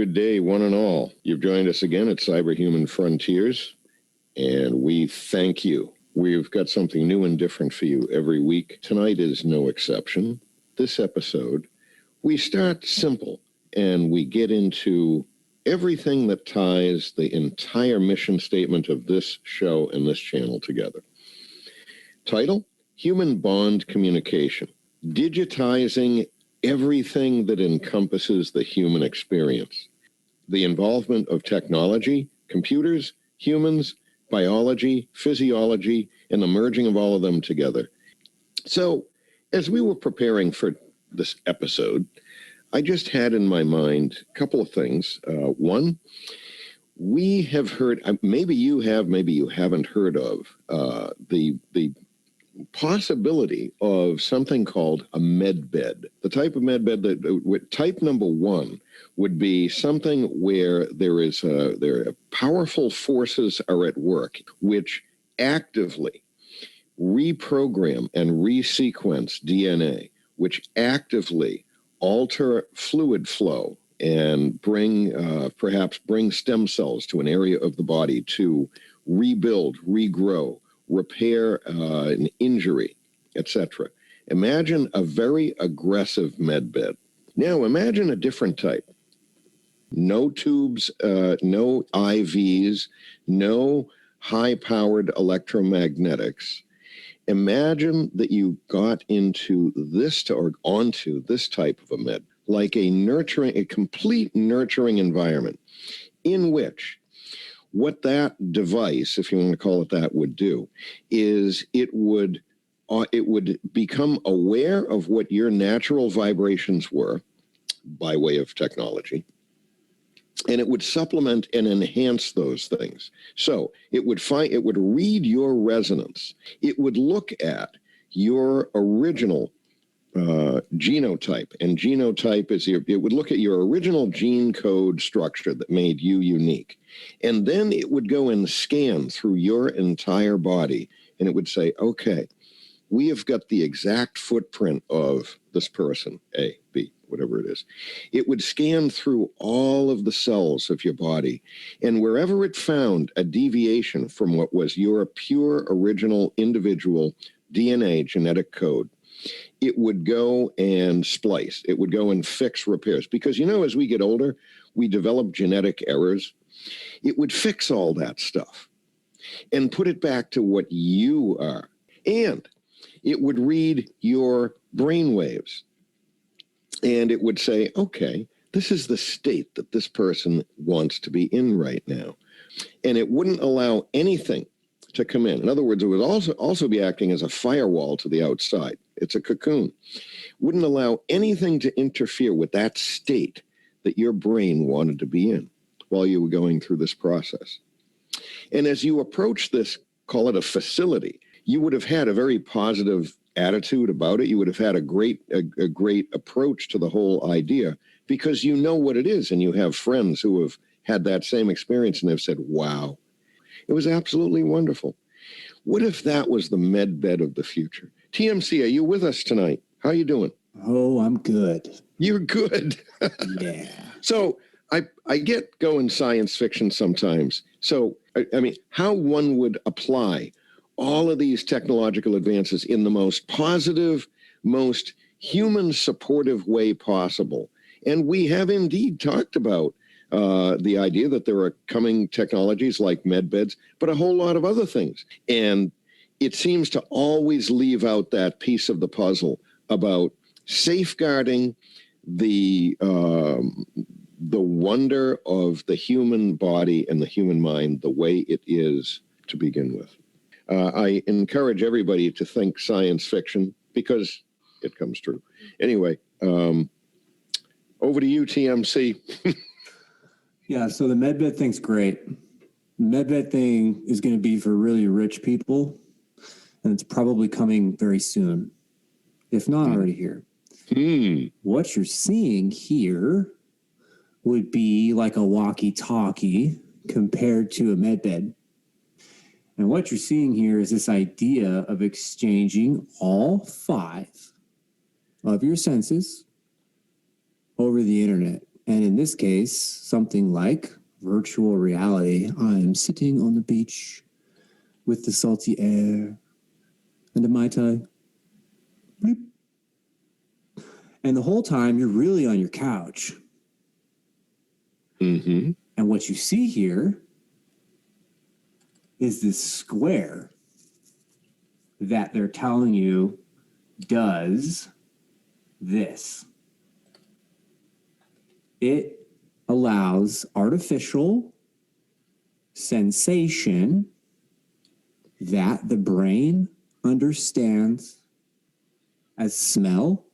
Good day, one and all. You've joined us again at Cyberhumanfrontiers, and we thank you. We've got something new and different for you every week. Tonight is no exception. This episode, we start simple, and we get into everything that ties the entire mission statement of this show and this channel together. Title, Human Bond Communication. Digitizing everything that encompasses the human experience. The involvement of technology, computers, humans, biology, physiology, and the merging of all of them together. So, as we were preparing for this episode, I just had in my mind a couple of things. One, we have heard, maybe you have, maybe you haven't heard of, the possibility of something called a med bed. The type of med bed that type number one would be something where there are powerful forces are at work which actively reprogram and resequence DNA, which actively alter fluid flow and perhaps bring stem cells to an area of the body to rebuild, regrow, repair an injury, etc. Imagine a very aggressive med bed. Now imagine a different type. No tubes, no IVs, no high-powered electromagnetics. Imagine that you got into this or onto this type of a med, like a complete nurturing environment in which what that device, if you want to call it that, would do is it would become aware of what your natural vibrations were by way of technology, and it would supplement and enhance those things. So it would read your resonance. It would look at your original genotype, and genotype is it would look at your original gene code structure that made you unique, and then it would go and scan through your entire body, and it would say, okay, we have got the exact footprint of this person, A, B, whatever it is. It would scan through all of the cells of your body, and wherever it found a deviation from what was your pure original individual DNA genetic code, it would go and splice. It would go and fix repairs. Because, as we get older, we develop genetic errors. It would fix all that stuff and put it back to what you are. And it would read your brain waves. And it would say, okay, this is the state that this person wants to be in right now. And it wouldn't allow anything to come in. In other words, it would also be acting as a firewall to the outside. It's a cocoon. Wouldn't allow anything to interfere with that state that your brain wanted to be in while you were going through this process. And as you approach this, call it a facility, you would have had a very positive attitude about it. You would have had a great approach to the whole idea because you know what it is, and you have friends who have had that same experience and have said, wow, it was absolutely wonderful. What if that was the med bed of the future? TMC, are you with us tonight? How are you doing? Oh, I'm good. You're good. Yeah. So I get going science fiction sometimes. So, I mean, how one would apply all of these technological advances in the most positive, most human supportive way possible. And we have indeed talked about the idea that there are coming technologies like medbeds, but a whole lot of other things. And it seems to always leave out that piece of the puzzle about safeguarding the wonder of the human body and the human mind the way it is to begin with. I encourage everybody to think science fiction because it comes true. Anyway, over to you, TMC. Yeah, so the medbed thing's great. The medbed thing is going to be for really rich people, and it's probably coming very soon, if not already here. What you're seeing here would be like a walkie-talkie compared to a medbed. And what you're seeing here is this idea of exchanging all 5 of your senses over the internet. And in this case, something like virtual reality. I'm sitting on the beach with the salty air and a Mai Tai. Bloop. And the whole time you're really on your couch. Mm-hmm. And what you see here is this square that they're telling you does this. It allows artificial sensation that the brain understands as smell,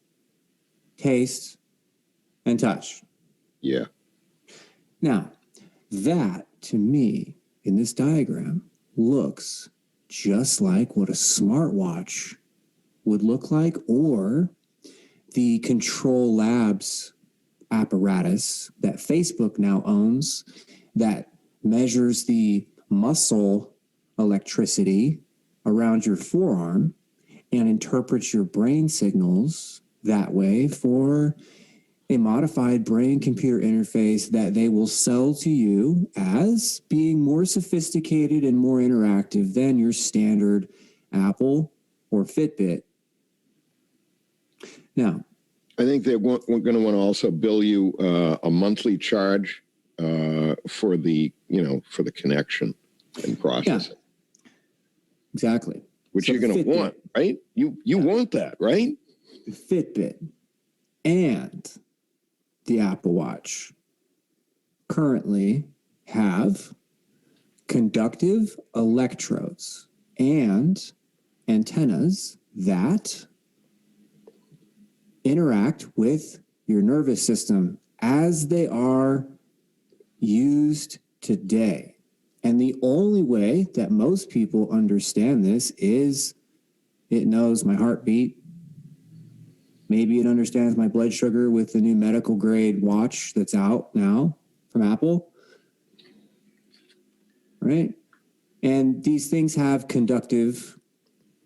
taste, and touch. Yeah. Now, that to me in this diagram looks just like what a smartwatch would look like, or the Control Labs apparatus that Facebook now owns that measures the muscle electricity around your forearm and interprets your brain signals that way for a modified brain-computer interface that they will sell to you as being more sophisticated and more interactive than your standard Apple or Fitbit. Now, I think we're going to want to also bill you a monthly charge for the connection and processing. Yeah, exactly. Which so you're going to Fitbit, want, right? You want that, right? The Fitbit and the Apple Watch currently have conductive electrodes and antennas that interact with your nervous system as they are used today. And the only way that most people understand this is it knows my heartbeat. Maybe it understands my blood sugar with the new medical grade watch that's out now from Apple. Right? And these things have conductive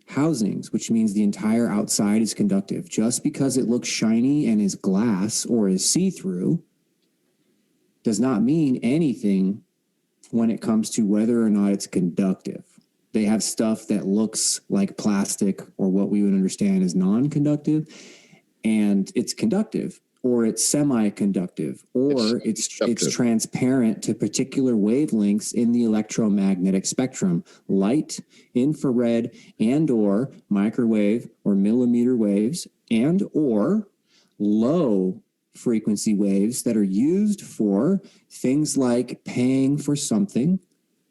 housings, which means the entire outside is conductive. Just because it looks shiny and is glass or is see-through does not mean anything when it comes to whether or not it's conductive. They have stuff that looks like plastic or what we would understand as non-conductive, and it's conductive, or it's semi-conductive, or it's transparent to particular wavelengths in the electromagnetic spectrum, light, infrared, and or microwave or millimeter waves, and or low frequency waves that are used for things like paying for something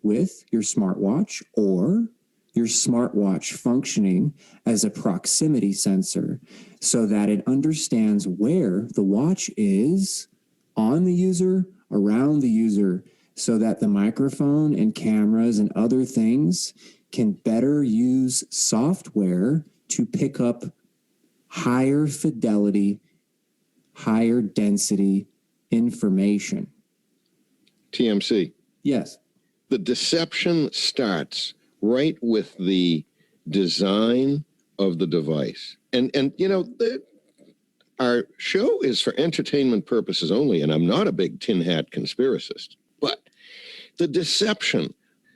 with your smartwatch, or your smartwatch functioning as a proximity sensor so that it understands where the watch is on the user, around the user, so that the microphone and cameras and other things can better use software to pick up higher fidelity, higher density information. TMC. Yes. The deception starts right with the design of the device. And our show is for entertainment purposes only, and I'm not a big tin hat conspiracist. But the deception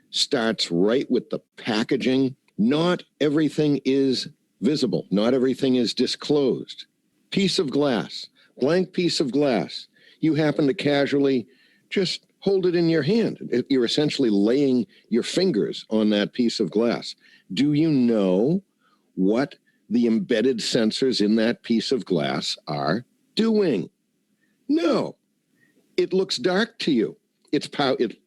starts right with the packaging. Not everything is visible. Not everything is disclosed. Piece of glass, blank piece of glass. You happen to casually just hold it in your hand. You're essentially laying your fingers on that piece of glass. Do you know what the embedded sensors in that piece of glass are doing? No. It looks dark to you. It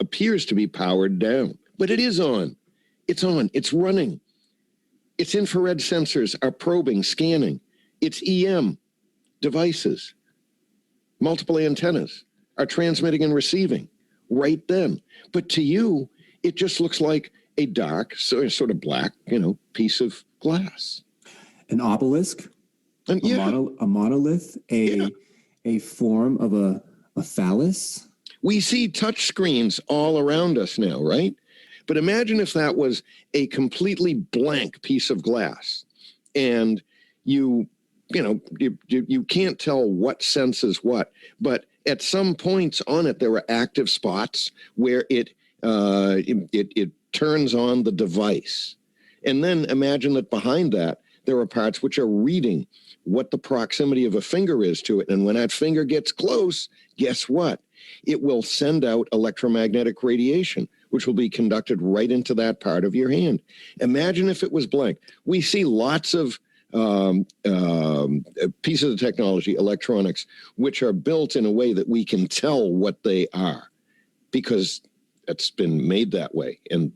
appears to be powered down, but it is on. It's on. It's running. Its infrared sensors are probing, scanning. Its EM devices, multiple antennas, are transmitting and receiving right then. But to you, it just looks like a dark, sort of black, piece of glass. An obelisk, and, a monolith, a form of a phallus. We see touch screens all around us now, right? But imagine if that was a completely blank piece of glass, and you can't tell what senses what, but At some points on it, there are active spots where it turns on the device. And then imagine that behind that, there are parts which are reading what the proximity of a finger is to it. And when that finger gets close, guess what? It will send out electromagnetic radiation, which will be conducted right into that part of your hand. Imagine if it was blank. We see lots of pieces of technology, electronics, which are built in a way that we can tell what they are because it's been made that way. And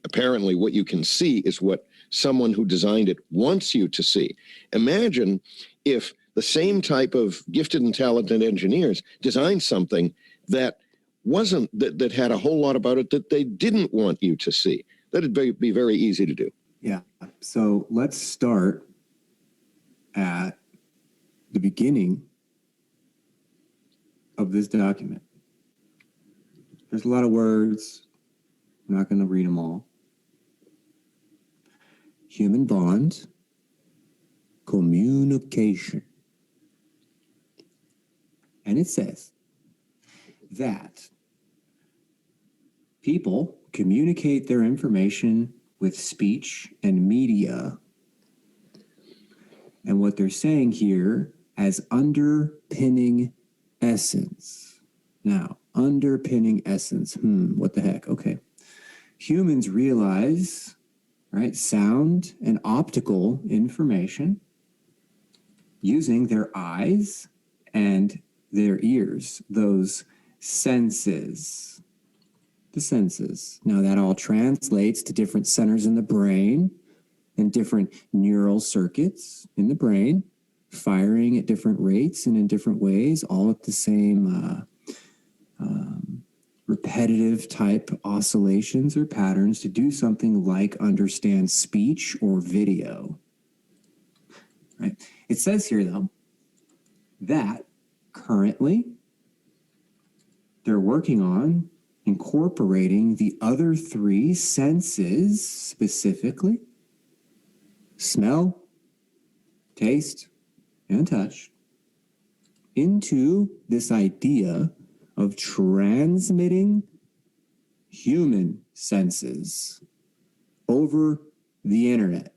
apparently what you can see is what someone who designed it wants you to see. Imagine if the same type of gifted and talented engineers designed something that wasn't, that had a whole lot about it that they didn't want you to see. That'd be very easy to do. Yeah. So let's start at the beginning of this document. There's a lot of words. I'm not going to read them all. Human bond, communication. And it says that people communicate their information with speech and media. And what they're saying here as underpinning essence. Now, underpinning essence. What the heck? Okay. Humans realize, right, sound and optical information using their eyes and their ears, those senses. The senses. Now that all translates to different centers in the brain and different neural circuits in the brain, firing at different rates and in different ways, all at the same repetitive type oscillations or patterns to do something like understand speech or video. Right? It says here, though, that currently they're working on incorporating the other three senses, specifically smell, taste, and touch, into this idea of transmitting human senses over the internet.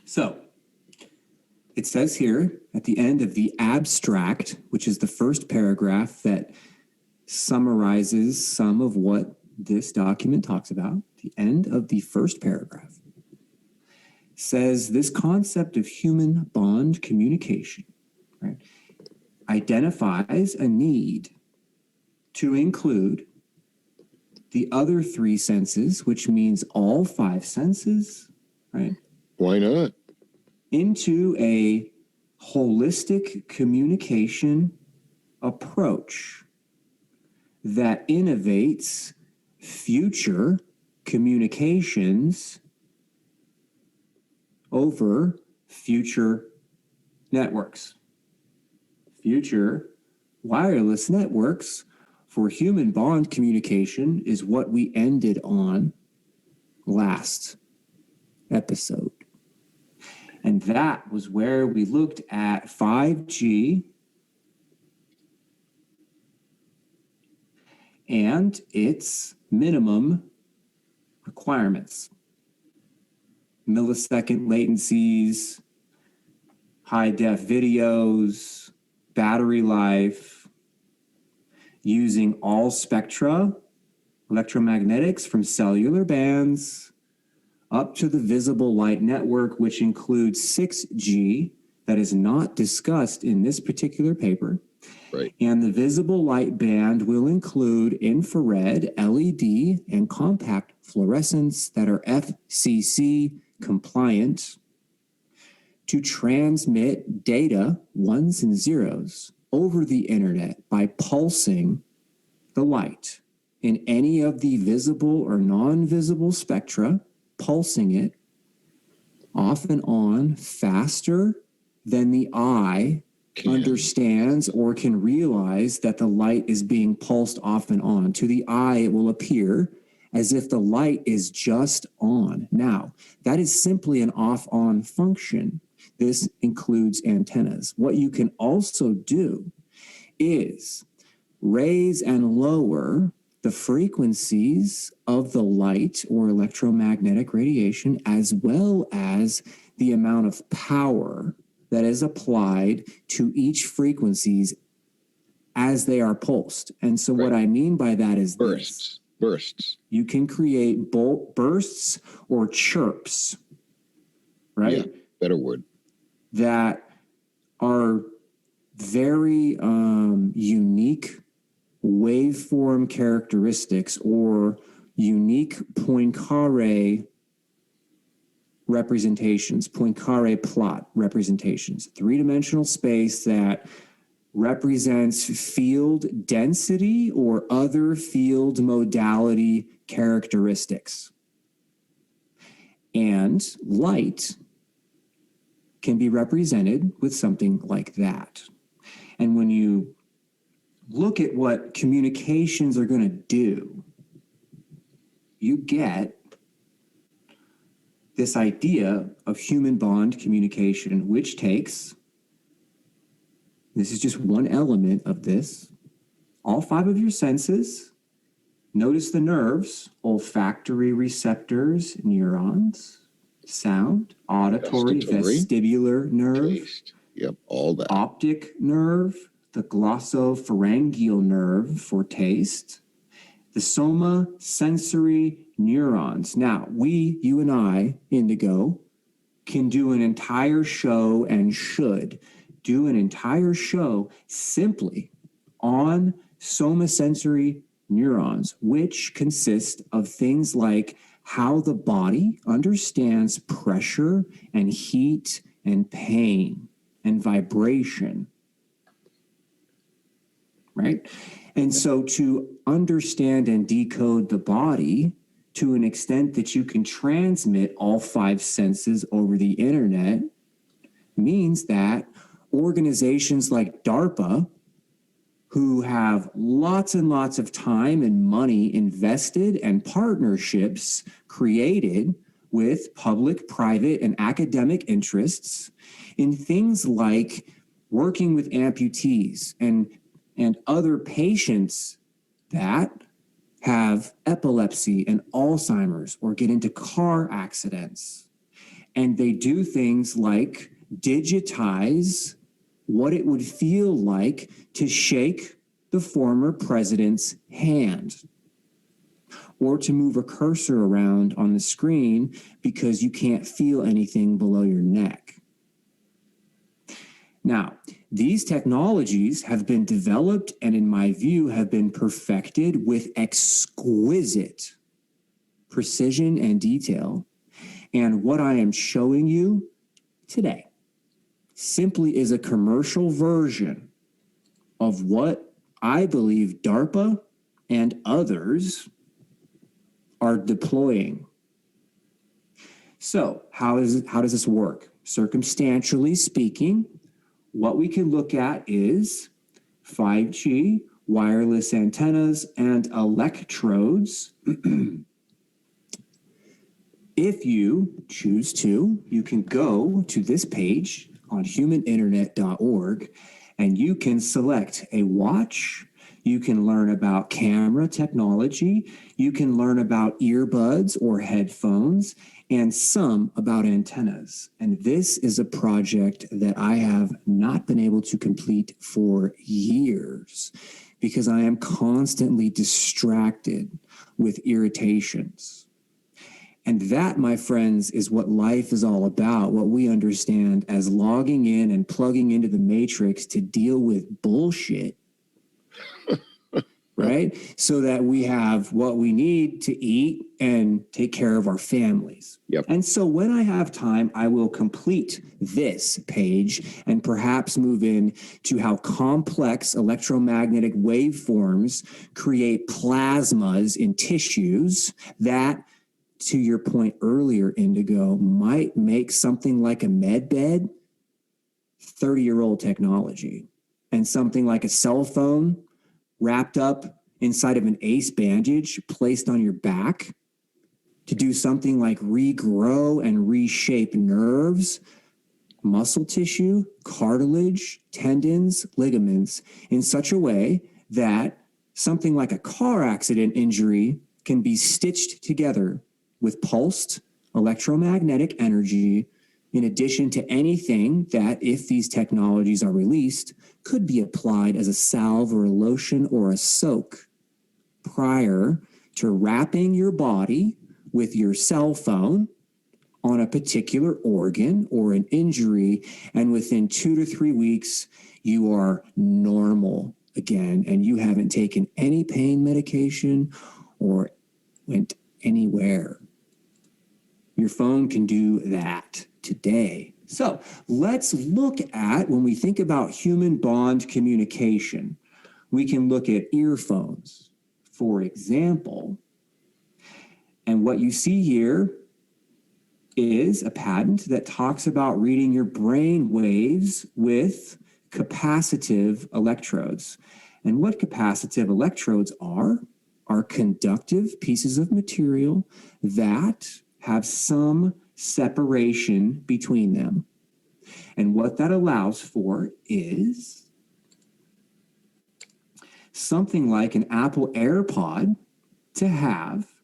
So, it says here at the end of the abstract, which is the first paragraph that summarizes some of what this document talks about, the end of the first paragraph says this concept of human bond communication, right, identifies a need to include the other three senses, which means all five senses, right? Why not? Into a holistic communication approach that innovates future communications over future networks. Future wireless networks for human bond communication is what we ended on last episode. And that was where we looked at 5G and its minimum requirements. Millisecond latencies, high-def videos, battery life, using all spectra, electromagnetics from cellular bands, up to the visible light network, which includes 6G, that is not discussed in this particular paper. Right. And the visible light band will include infrared, LED, and compact fluorescence that are FCC compliant to transmit data, ones and zeros, over the internet by pulsing the light in any of the visible or non-visible spectra, pulsing it off and on faster than the eye understands or can realize that the light is being pulsed off and on. To the eye, it will appear as if the light is just on. Now, that is simply an off-on function. This includes antennas. What you can also do is raise and lower the frequencies of the light or electromagnetic radiation, as well as the amount of power that is applied to each frequencies as they are pulsed. And so what I mean by that is bursts. You can create bursts or chirps, right? Yeah, better word. That are very unique waveform characteristics or unique Poincare representations, Poincare plot representations, three-dimensional space that represents field density or other field modality characteristics. And light can be represented with something like that. And when you look at what communications are going to do, you get this idea of human bond communication, which takes, this is just one element of this, all five of your senses. Notice the nerves: olfactory receptors, neurons, sound, auditory, vestibular nerve, taste. Yep, all that. Optic nerve, the glossopharyngeal nerve for taste, the soma sensory neurons. Now, you and I, Indigo, can do an entire show and should do an entire show simply on somasensory neurons, which consist of things like how the body understands pressure and heat and pain and vibration, right? And so to understand and decode the body to an extent that you can transmit all five senses over the internet means that organizations like DARPA, who have lots and lots of time and money invested and partnerships created with public, private, and academic interests in things like working with amputees and other patients that have epilepsy and Alzheimer's or get into car accidents. And they do things like digitize what it would feel like to shake the former president's hand or to move a cursor around on the screen because you can't feel anything below your neck. Now, these technologies have been developed and, in my view, have been perfected with exquisite precision and detail. And what I am showing you today simply is a commercial version of what I believe DARPA and others are deploying. So how does this work? Circumstantially speaking, what we can look at is 5G, wireless antennas, and electrodes. If you choose to, you can go to this page on humaninternet.org and you can select a watch. You can learn about camera technology. You can learn about earbuds or headphones and some about antennas. And this is a project that I have not been able to complete for years because I am constantly distracted with irritations. And that, my friends, is what life is all about, what we understand as logging in and plugging into the matrix to deal with bullshit, right? So that we have what we need to eat and take care of our families. Yep. And so when I have time, I will complete this page and perhaps move in to how complex electromagnetic waveforms create plasmas in tissues that, to your point earlier, Indigo, might make something like a med bed 30-year-old technology, and something like a cell phone wrapped up inside of an ACE bandage placed on your back to do something like regrow and reshape nerves muscle tissue, cartilage, tendons, ligaments in such a way that something like a car accident injury can be stitched together with pulsed electromagnetic energy, in addition to anything that, if these technologies are released, could be applied as a salve or a lotion or a soak prior to wrapping your body with your cell phone on a particular organ or an injury, and within 2 to 3 weeks, you are normal again, and you haven't taken any pain medication or went anywhere. Your phone can do that today. So let's look at, when we think about human bond communication, we can look at earphones, for example. And what you see here is a patent that talks about reading your brain waves with capacitive electrodes. And what capacitive electrodes are conductive pieces of material that have some separation between them. And what that allows for is something like an Apple AirPod to have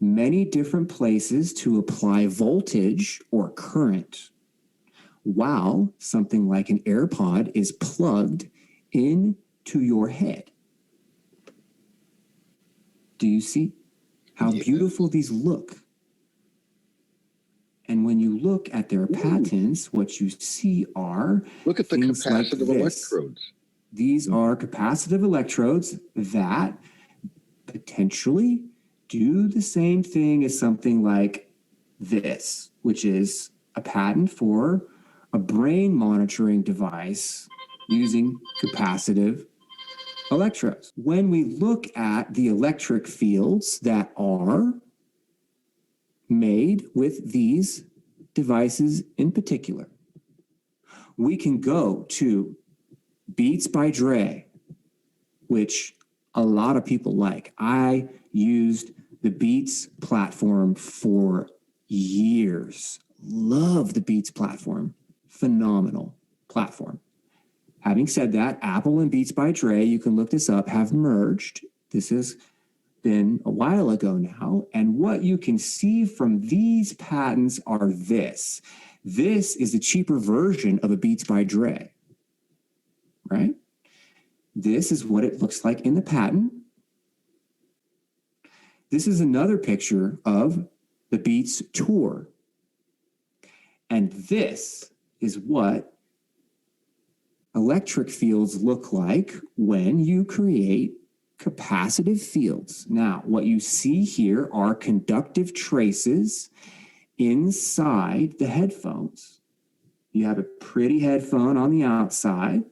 many different places to apply voltage or current, while something like an AirPod is plugged into your head. Do you see how beautiful these look? And when you look at their patents, what you see are look at the capacitive electrodes. These are capacitive electrodes that potentially do the same thing as something like this, which is a patent for a brain monitoring device using capacitive electrodes. When we look at the electric fields that are made with these devices in particular, we can go to Beats by Dre, which a lot of people like. I used the Beats platform for years. Love the Beats platform. Phenomenal platform. Having said that, Apple and Beats by Dre, you can look this up, have merged. This has been a while ago now. And what you can see from these patents are this. This is a cheaper version of a Beats by Dre, right? This is what it looks like in the patent. This is another picture of the Beats Tour. And this is what electric fields look like when you create capacitive fields. Now, what you see here are conductive traces inside the headphones. You have a pretty headphone on the outside,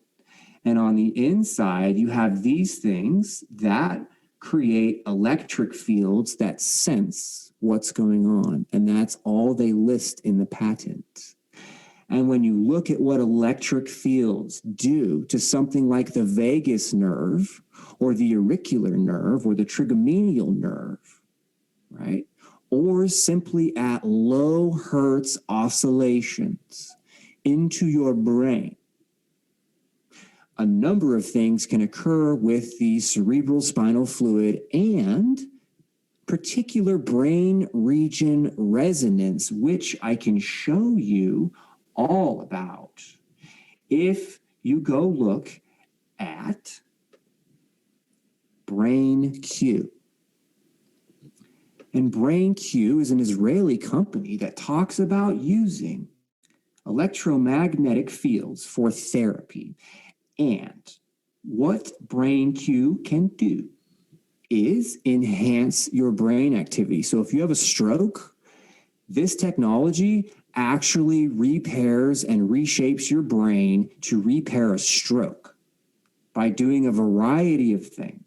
and on the inside, you have these things that create electric fields that sense what's going on. And that's all they list in the patent. And when you look at what electric fields do to something like the vagus nerve or the auricular nerve or the trigeminal nerve, right? Or simply at low hertz oscillations into your brain, a number of things can occur with the cerebral spinal fluid and particular brain region resonance, which I can show you all about if you go look at BrainQ. And BrainQ is an Israeli company that talks about using electromagnetic fields for therapy. And what BrainQ can do is enhance your brain activity. So if you have a stroke, this technology actually repairs and reshapes your brain to repair a stroke by doing a variety of things.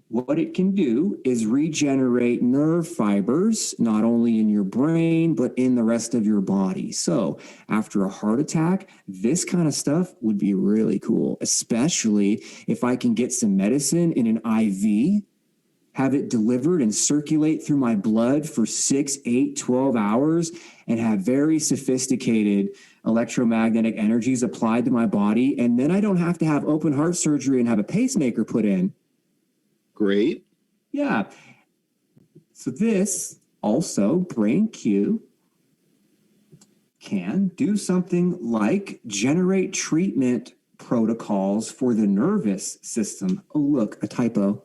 What it can do is regenerate nerve fibers, not only in your brain, but in the rest of your body. So after a heart attack, this kind of stuff would be really cool, especially if I can get some medicine in an IV, have it delivered and circulate through my blood for 6, 8, 12 hours, and have very sophisticated electromagnetic energies applied to my body. And then I don't have to have open heart surgery and have a pacemaker put in. Great. Yeah. So this also, Brain Q, can do something like generate treatment protocols for the nervous system. Oh, look, a typo.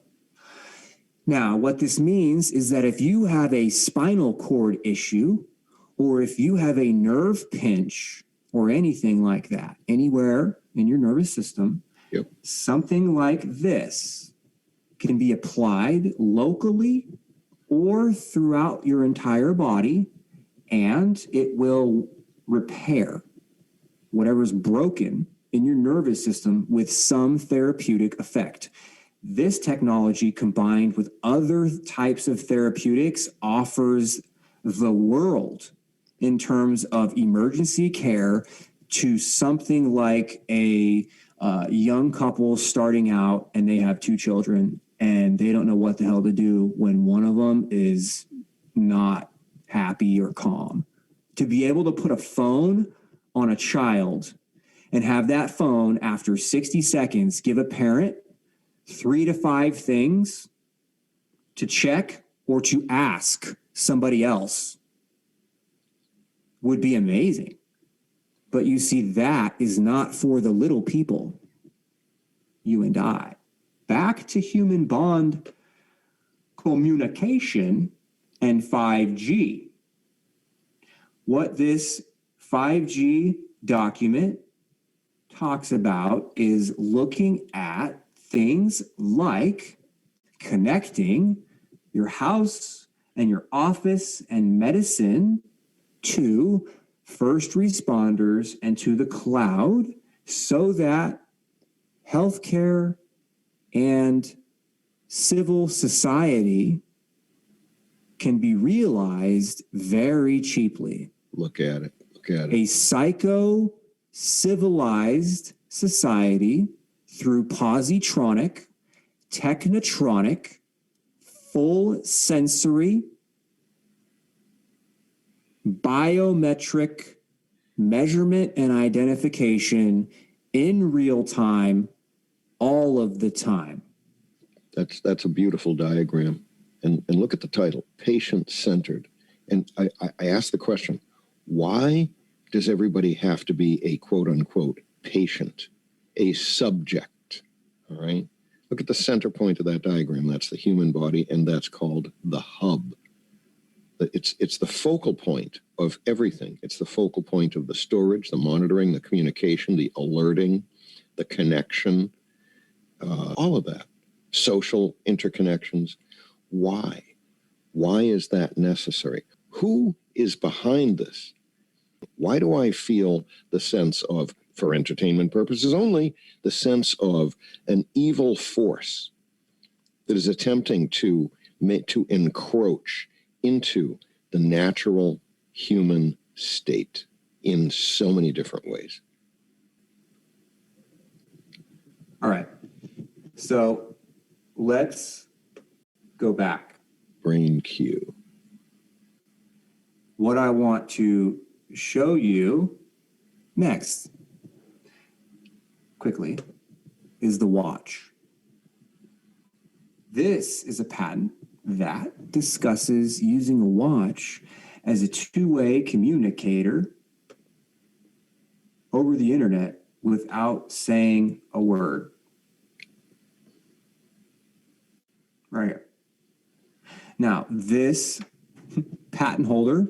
Now, what this means is that if you have a spinal cord issue, or if you have a nerve pinch or anything like that, anywhere in your nervous system, Yep. something like this can be applied locally or throughout your entire body, and it will repair whatever's broken in your nervous system with some therapeutic effect. This technology, combined with other types of therapeutics, offers the world in terms of emergency care to something like a young couple starting out and they have 2 children and they don't know what the hell to do when one of them is not happy or calm. To be able to put a phone on a child and have that phone after 60 seconds give a parent 3 to 5 things to check or to ask somebody else would be amazing. But you see, that is not for the little people, you and I. Back to human bond communication and 5G. What this 5G document talks about is looking at things like connecting your house and your office and medicine to first responders and to the cloud so that healthcare and civil society can be realized very cheaply. Look at it. Look at it. A psycho-civilized society through positronic, technotronic, full sensory, biometric measurement and identification in real time, all of the time. That's a beautiful diagram. And look at the title, patient-centered. And I asked the question, why does everybody have to be a quote-unquote patient, a subject, all right? Look at the center point of that diagram. That's the human body, and that's called the hub. It's the focal point of everything. It's the focal point of the storage, the monitoring, the communication, the alerting, the connection, all of that. Social interconnections. Why? Why is that necessary? Who is behind this? Why do I feel the sense of, for entertainment purposes only, the sense of an evil force that is attempting to encroach into the natural human state in so many different ways? All right. So let's go back. Brain Q. What I want to show you next, quickly, is the watch. This is a patent that discusses using a watch as a two-way communicator over the internet without saying a word. Right here. Now, this patent holder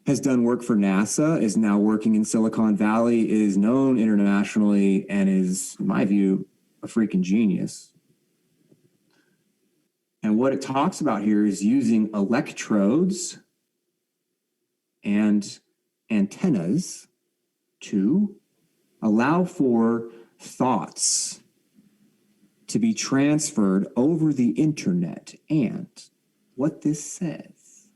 has done work for NASA, is now working in Silicon Valley, is known internationally, and is, in my view, a freaking genius. And what it talks about here is using electrodes and antennas to allow for thoughts to be transferred over the internet. And what this says,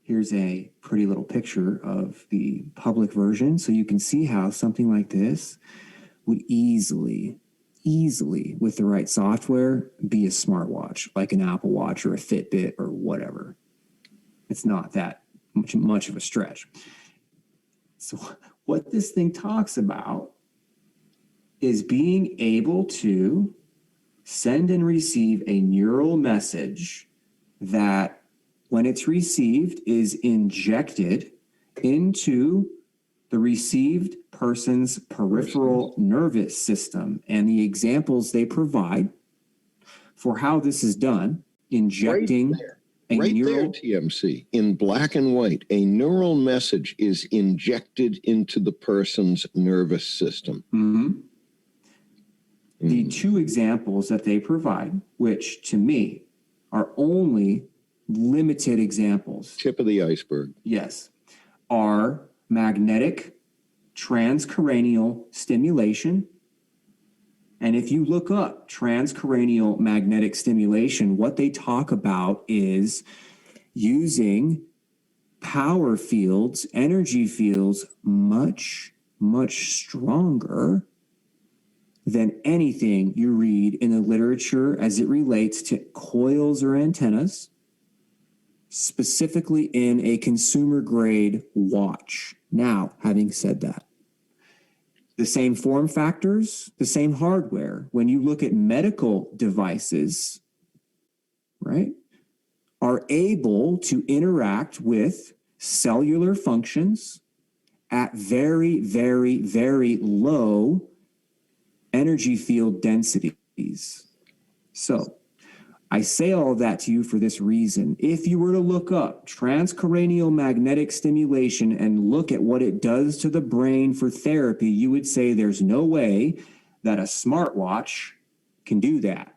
here's a pretty little picture of the public version, so you can see how something like this would easily, with the right software, be a smartwatch, like an Apple Watch or a Fitbit or whatever. It's not that much of a stretch. So what this thing talks about is being able to send and receive a neural message that, when it's received, is injected into the received person's peripheral nervous system. And the examples they provide for how this is done, injecting right there, TMC, in black and white, a neural message is injected into the person's nervous system. Mm-hmm. The two examples that they provide, which to me are only limited examples. Tip of the iceberg. Yes. Are magnetic transcranial stimulation. And if you look up transcranial magnetic stimulation, what they talk about is using power fields, energy fields, much, much stronger than anything you read in the literature as it relates to coils or antennas, specifically in a consumer grade watch. Now, having said that, the same form factors, the same hardware, when you look at medical devices, right, are able to interact with cellular functions at very, very, very low energy field densities. So I say all of that to you for this reason. If you were to look up transcranial magnetic stimulation and look at what it does to the brain for therapy, you would say there's no way that a smartwatch can do that.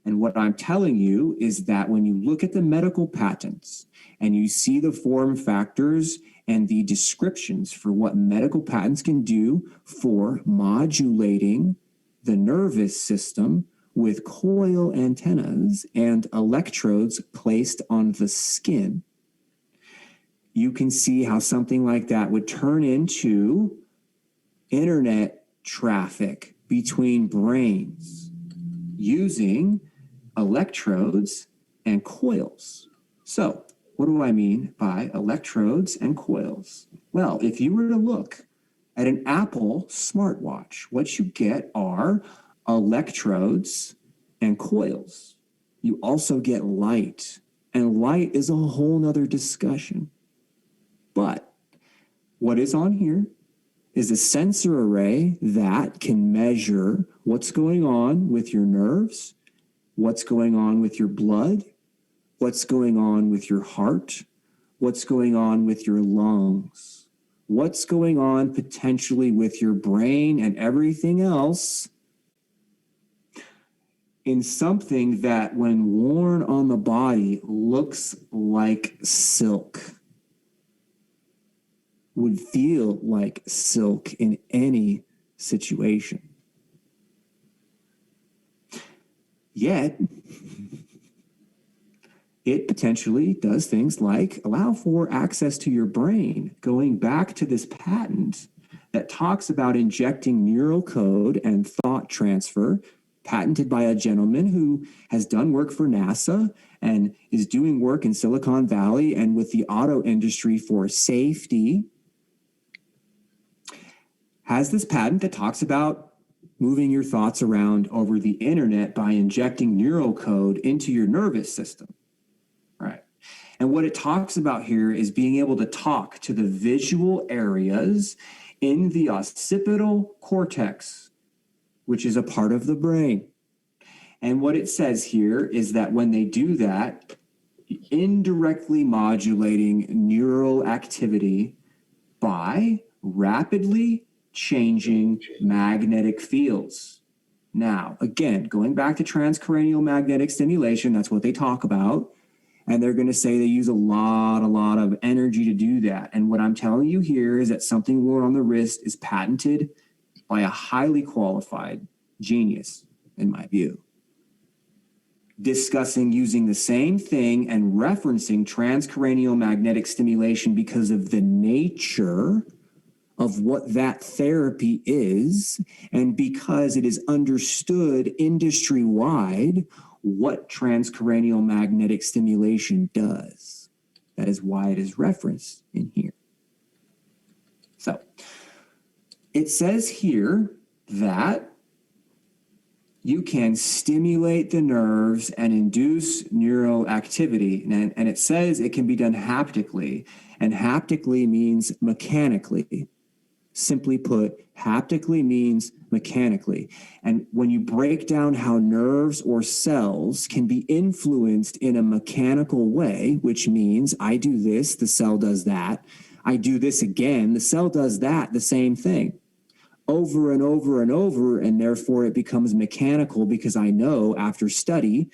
And what I'm telling you is that when you look at the medical patents and you see the form factors and the descriptions for what medical patents can do for modulating the nervous system with coil antennas and electrodes placed on the skin, you can see how something like that would turn into internet traffic between brains using electrodes and coils. So, what do I mean by electrodes and coils? Well, if you were to look at an Apple smartwatch, what you get are electrodes and coils. You also get light, and light is a whole nother discussion. But what is on here is a sensor array that can measure what's going on with your nerves, what's going on with your blood, what's going on with your heart, what's going on with your lungs, what's going on potentially with your brain and everything else in something that, when worn on the body, looks like silk, would feel like silk in any situation. Yet, it potentially does things like allow for access to your brain, going back to this patent that talks about injecting neural code and thought transfer, patented by a gentleman who has done work for NASA and is doing work in Silicon Valley and with the auto industry for safety, has this patent that talks about moving your thoughts around over the internet by injecting neural code into your nervous system. Right. And what it talks about here is being able to talk to the visual areas in the occipital cortex, which is a part of the brain. And what it says here is that when they do that, indirectly modulating neural activity by rapidly changing magnetic fields. Now, again, going back to transcranial magnetic stimulation, that's what they talk about. And they're going to say they use a lot of energy to do that. And what I'm telling you here is that something worn on the wrist is patented by a highly qualified genius, in my view, discussing using the same thing and referencing transcranial magnetic stimulation because of the nature of what that therapy is, and because it is understood industry-wide what transcranial magnetic stimulation does. That is why it is referenced in here. So it says here that you can stimulate the nerves and induce neural activity. And it says it can be done haptically. And haptically means mechanically. Simply put, haptically means mechanically. And when you break down how nerves or cells can be influenced in a mechanical way, which means I do this, the cell does that. I do this again, the cell does that, the same thing. Over and over and over, and therefore it becomes mechanical because I know after study,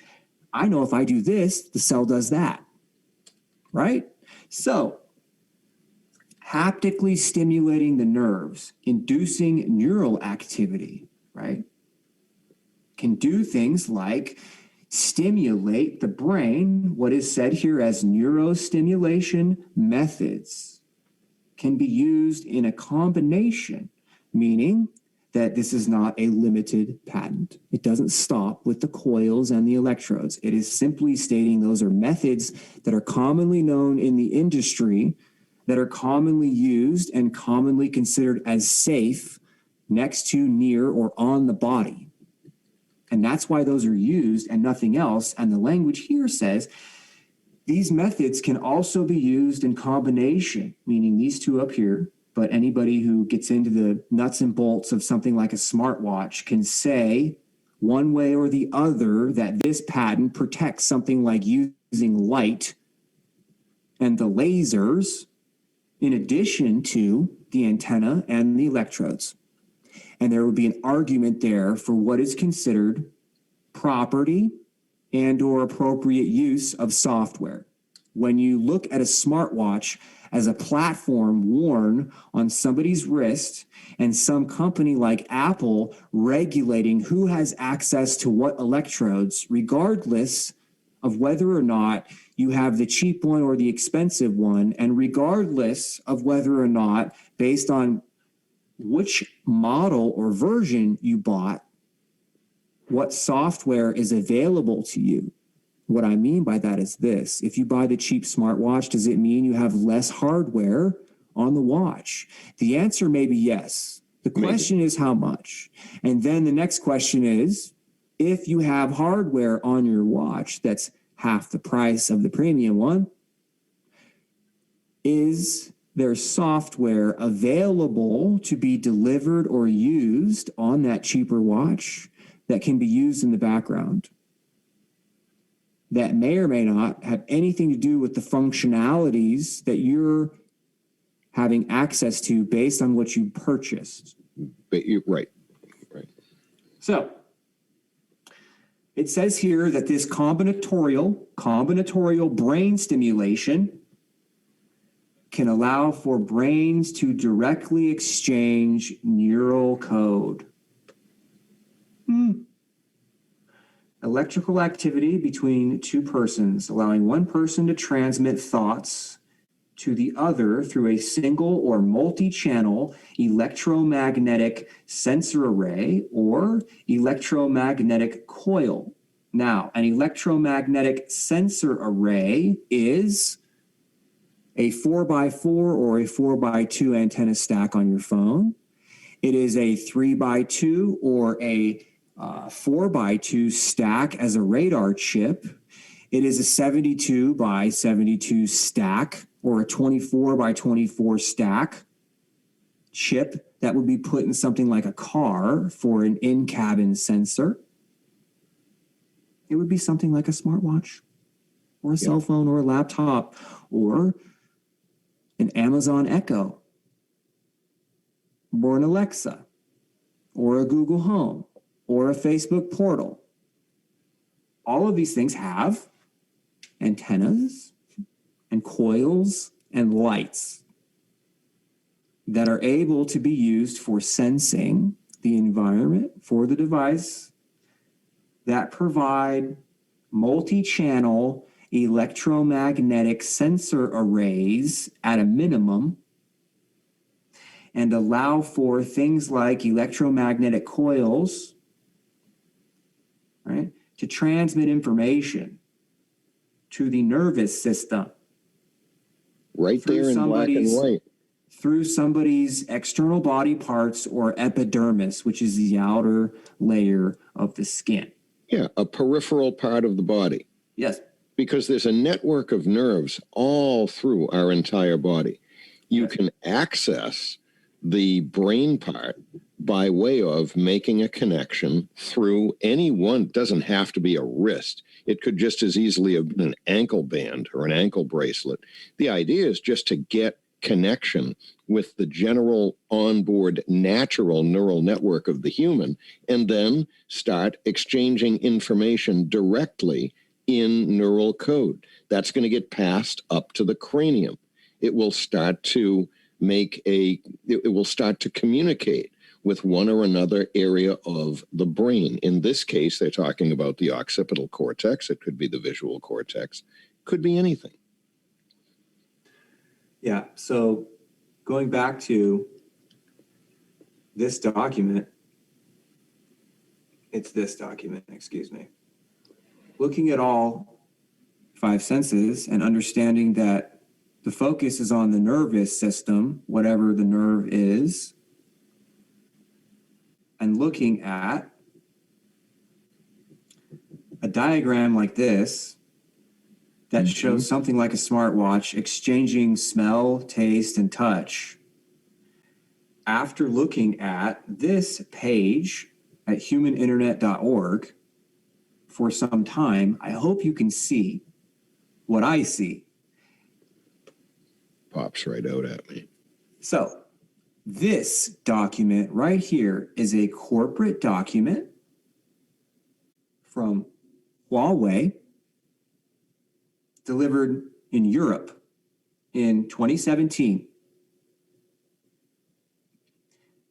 I know if I do this, the cell does that, right? So haptically stimulating the nerves, inducing neural activity, right, can do things like stimulate the brain. What is said here as neurostimulation methods can be used in a combination, meaning that this is not a limited patent. It doesn't stop with the coils and the electrodes. It is simply stating those are methods that are commonly known in the industry, that are commonly used and commonly considered as safe next to, near, or on the body. And that's why those are used and nothing else. And the language here says these methods can also be used in combination, meaning these two up here, but anybody who gets into the nuts and bolts of something like a smartwatch can say one way or the other that this patent protects something like using light and the lasers in addition to the antenna and the electrodes. And there would be an argument there for what is considered property and or appropriate use of software. When you look at a smartwatch as a platform worn on somebody's wrist and some company like Apple regulating who has access to what electrodes, regardless of whether or not you have the cheap one or the expensive one, and regardless of whether or not, based on which model or version you bought, what software is available to you. What I mean by that is this: if you buy the cheap smartwatch, does it mean you have less hardware on the watch? The answer may be yes. The question is how much? And then the next question is, if you have hardware on your watch that's half the price of the premium one, is there software available to be delivered or used on that cheaper watch that can be used in the background that may or may not have anything to do with the functionalities that you're having access to based on what you purchased? Right. So it says here that this combinatorial brain stimulation can allow for brains to directly exchange neural code. Electrical activity between two persons, allowing one person to transmit thoughts to the other through a single or multi-channel electromagnetic sensor array or electromagnetic coil. Now, an electromagnetic sensor array is a 4x4 or a 4x2 antenna stack on your phone. It is a 3x2 or a 4x2 stack as a radar chip. It is a 72 by 72 stack or a 24 by 24 stack chip that would be put in something like a car for an in-cabin sensor. It would be something like a smartwatch or a cell phone or a laptop or an Amazon Echo or an Alexa or a Google Home or a Facebook portal. All of these things have antennas and coils and lights that are able to be used for sensing the environment for the device, that provide multi-channel electromagnetic sensor arrays at a minimum, and allow for things like electromagnetic coils, right, to transmit information to the nervous system. Right through there in black and somebody's white. through somebody's external body parts or epidermis, which is the outer layer of the skin. Yeah, a peripheral part of the body. Yes. Because there's a network of nerves all through our entire body. You Yes. can access the brain part by way of making a connection through any one. It doesn't have to be a wrist. It could just as easily have been an ankle band or an ankle bracelet. The idea is just to get connection with the general onboard natural neural network of the human, and then start exchanging information directly in neural code. That's going to get passed up to the cranium. It will start to it will start to communicate with one or another area of the brain. In this case, they're talking about the occipital cortex. It could be the visual cortex. Could be anything. Yeah. So going back to this document, it's this document, excuse me. Looking at all five senses and understanding that the focus is on the nervous system, whatever the nerve is, and looking at a diagram like this that shows something like a smartwatch exchanging smell, taste, and touch. After looking at this page at humaninternet.org for some time, I hope you can see what I see. Pops right out at me. So this document right here is a corporate document from Huawei delivered in Europe in 2017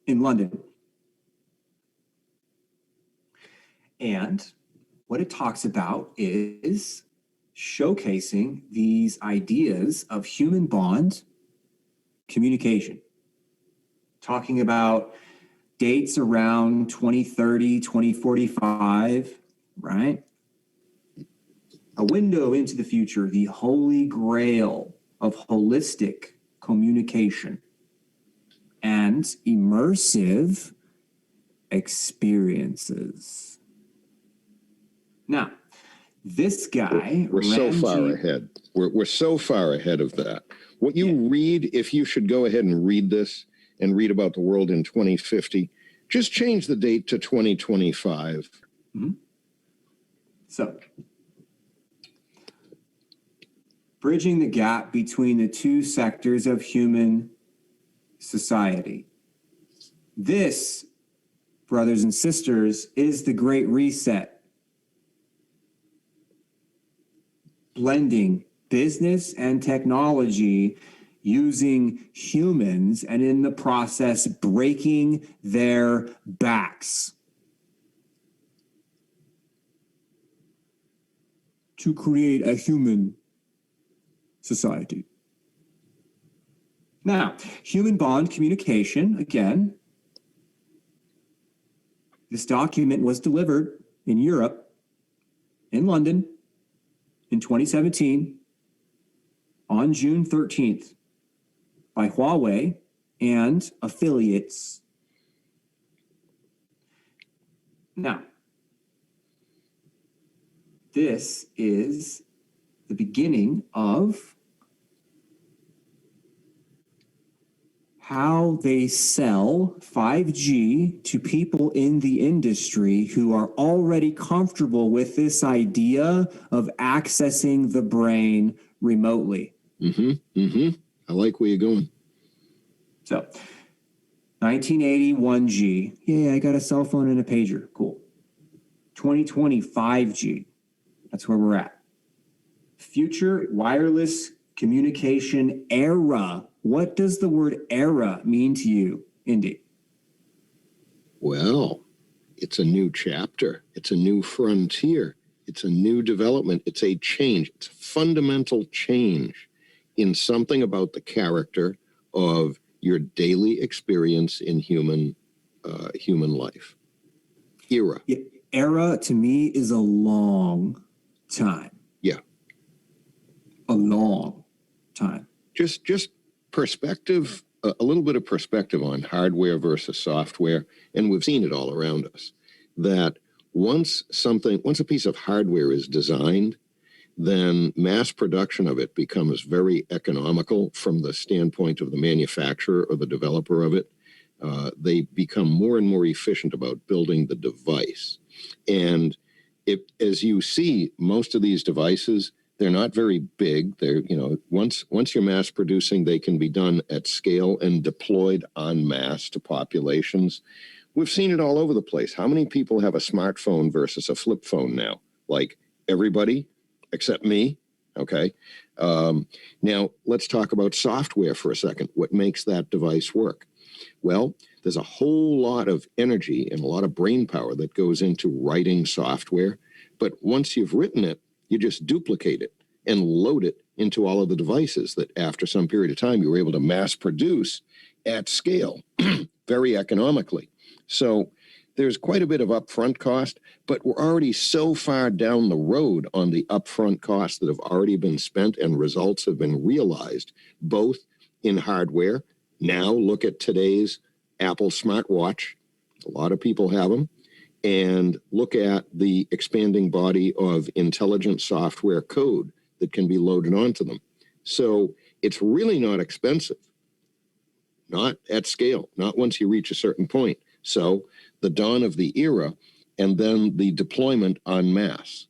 in London. And what it talks about is showcasing these ideas of human bond communication, talking about dates around 2030, 2045, right? A window into the future, the holy grail of holistic communication and immersive experiences. Now, this guy, we're so far ahead. We're so far ahead of that. What you read, if you should go ahead and read this and read about the world in 2050, just change the date to 2025. Mm-hmm. So, bridging the gap between the two sectors of human society. This, brothers and sisters, is the Great Reset. Blending business and technology using humans, and in the process breaking their backs to create a human society. Now, human bond communication, again, this document was delivered in Europe, in London, in 2017, on June 13th, by Huawei and affiliates. Now, this is the beginning of how they sell 5G to people in the industry who are already comfortable with this idea of accessing the brain remotely. I like where you're going. So, 1980 1G. Yeah, I got a cell phone and a pager. Cool. 2020 5G. That's where we're at. Future wireless communication era. What does the word era mean to you, Indy? Well, it's a new chapter. It's a new frontier. It's a new development. It's a change. It's a fundamental change in something about the character of your daily experience in human life. Era. Yeah, era to me is a long time. Yeah. A long time. Just perspective, a little bit of perspective on hardware versus software, and we've seen it all around us, that once a piece of hardware is designed, then mass production of it becomes very economical from the standpoint of the manufacturer or the developer of it. They become more and more efficient about building the device. And as you see, most of these devices, they're not very big. They're, once you're mass producing, they can be done at scale and deployed en masse to populations. We've seen it all over the place. How many people have a smartphone versus a flip phone now? Like everybody except me. Okay. Now let's talk about software for a second. What makes that device work? Well, there's a whole lot of energy and a lot of brain power that goes into writing software. But once you've written it, you just duplicate it and load it into all of the devices that after some period of time, you were able to mass produce at scale very economically. So there's quite a bit of upfront cost, but we're already so far down the road on the upfront costs that have already been spent and results have been realized, both in hardware. Now look at today's Apple smartwatch. A lot of people have them. And look at the expanding body of intelligent software code that can be loaded onto them. So it's really not expensive, not at scale, not once you reach a certain point. So the dawn of the era and then the deployment en masse.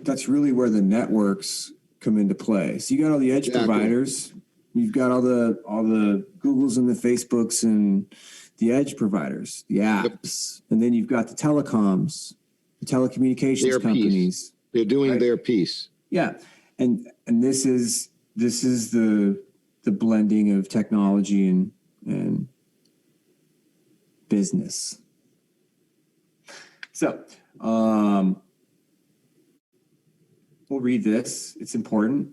That's really where the networks come into play. So you got all the edge providers, you've got all the Googles and the Facebooks and the edge providers, the apps, and then you've got the telecoms, the telecommunications companies. They're doing their piece. Yeah, and this is the blending of technology and business. So we'll read this. It's important.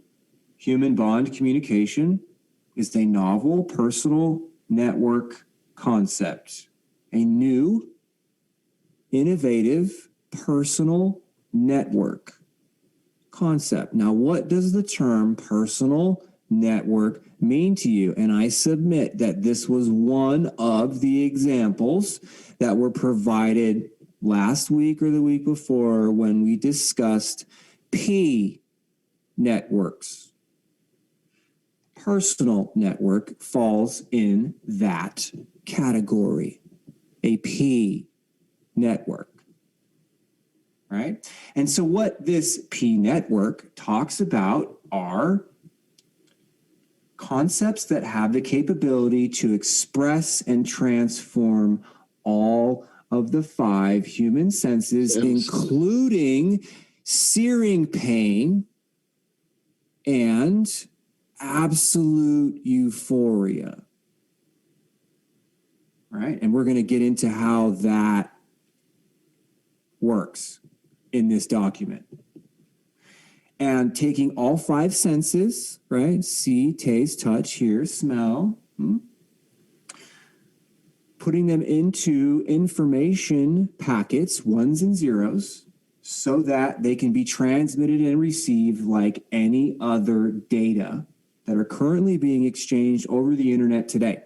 Human bond communication is a novel personal network concept, a new, innovative, personal network concept. Now, what does the term personal network mean to you? And I submit that this was one of the examples that were provided last week or the week before when we discussed P networks. Personal network falls in that category, a P network, right? And so what this P network talks about are concepts that have the capability to express and transform all of the 5 human senses, including searing pain and absolute euphoria. Right? And we're going to get into how that works in this document. And taking all 5 senses, right? See, taste, touch, hear, smell, putting them into information packets, ones and zeros, so that they can be transmitted and received like any other data that are currently being exchanged over the internet today.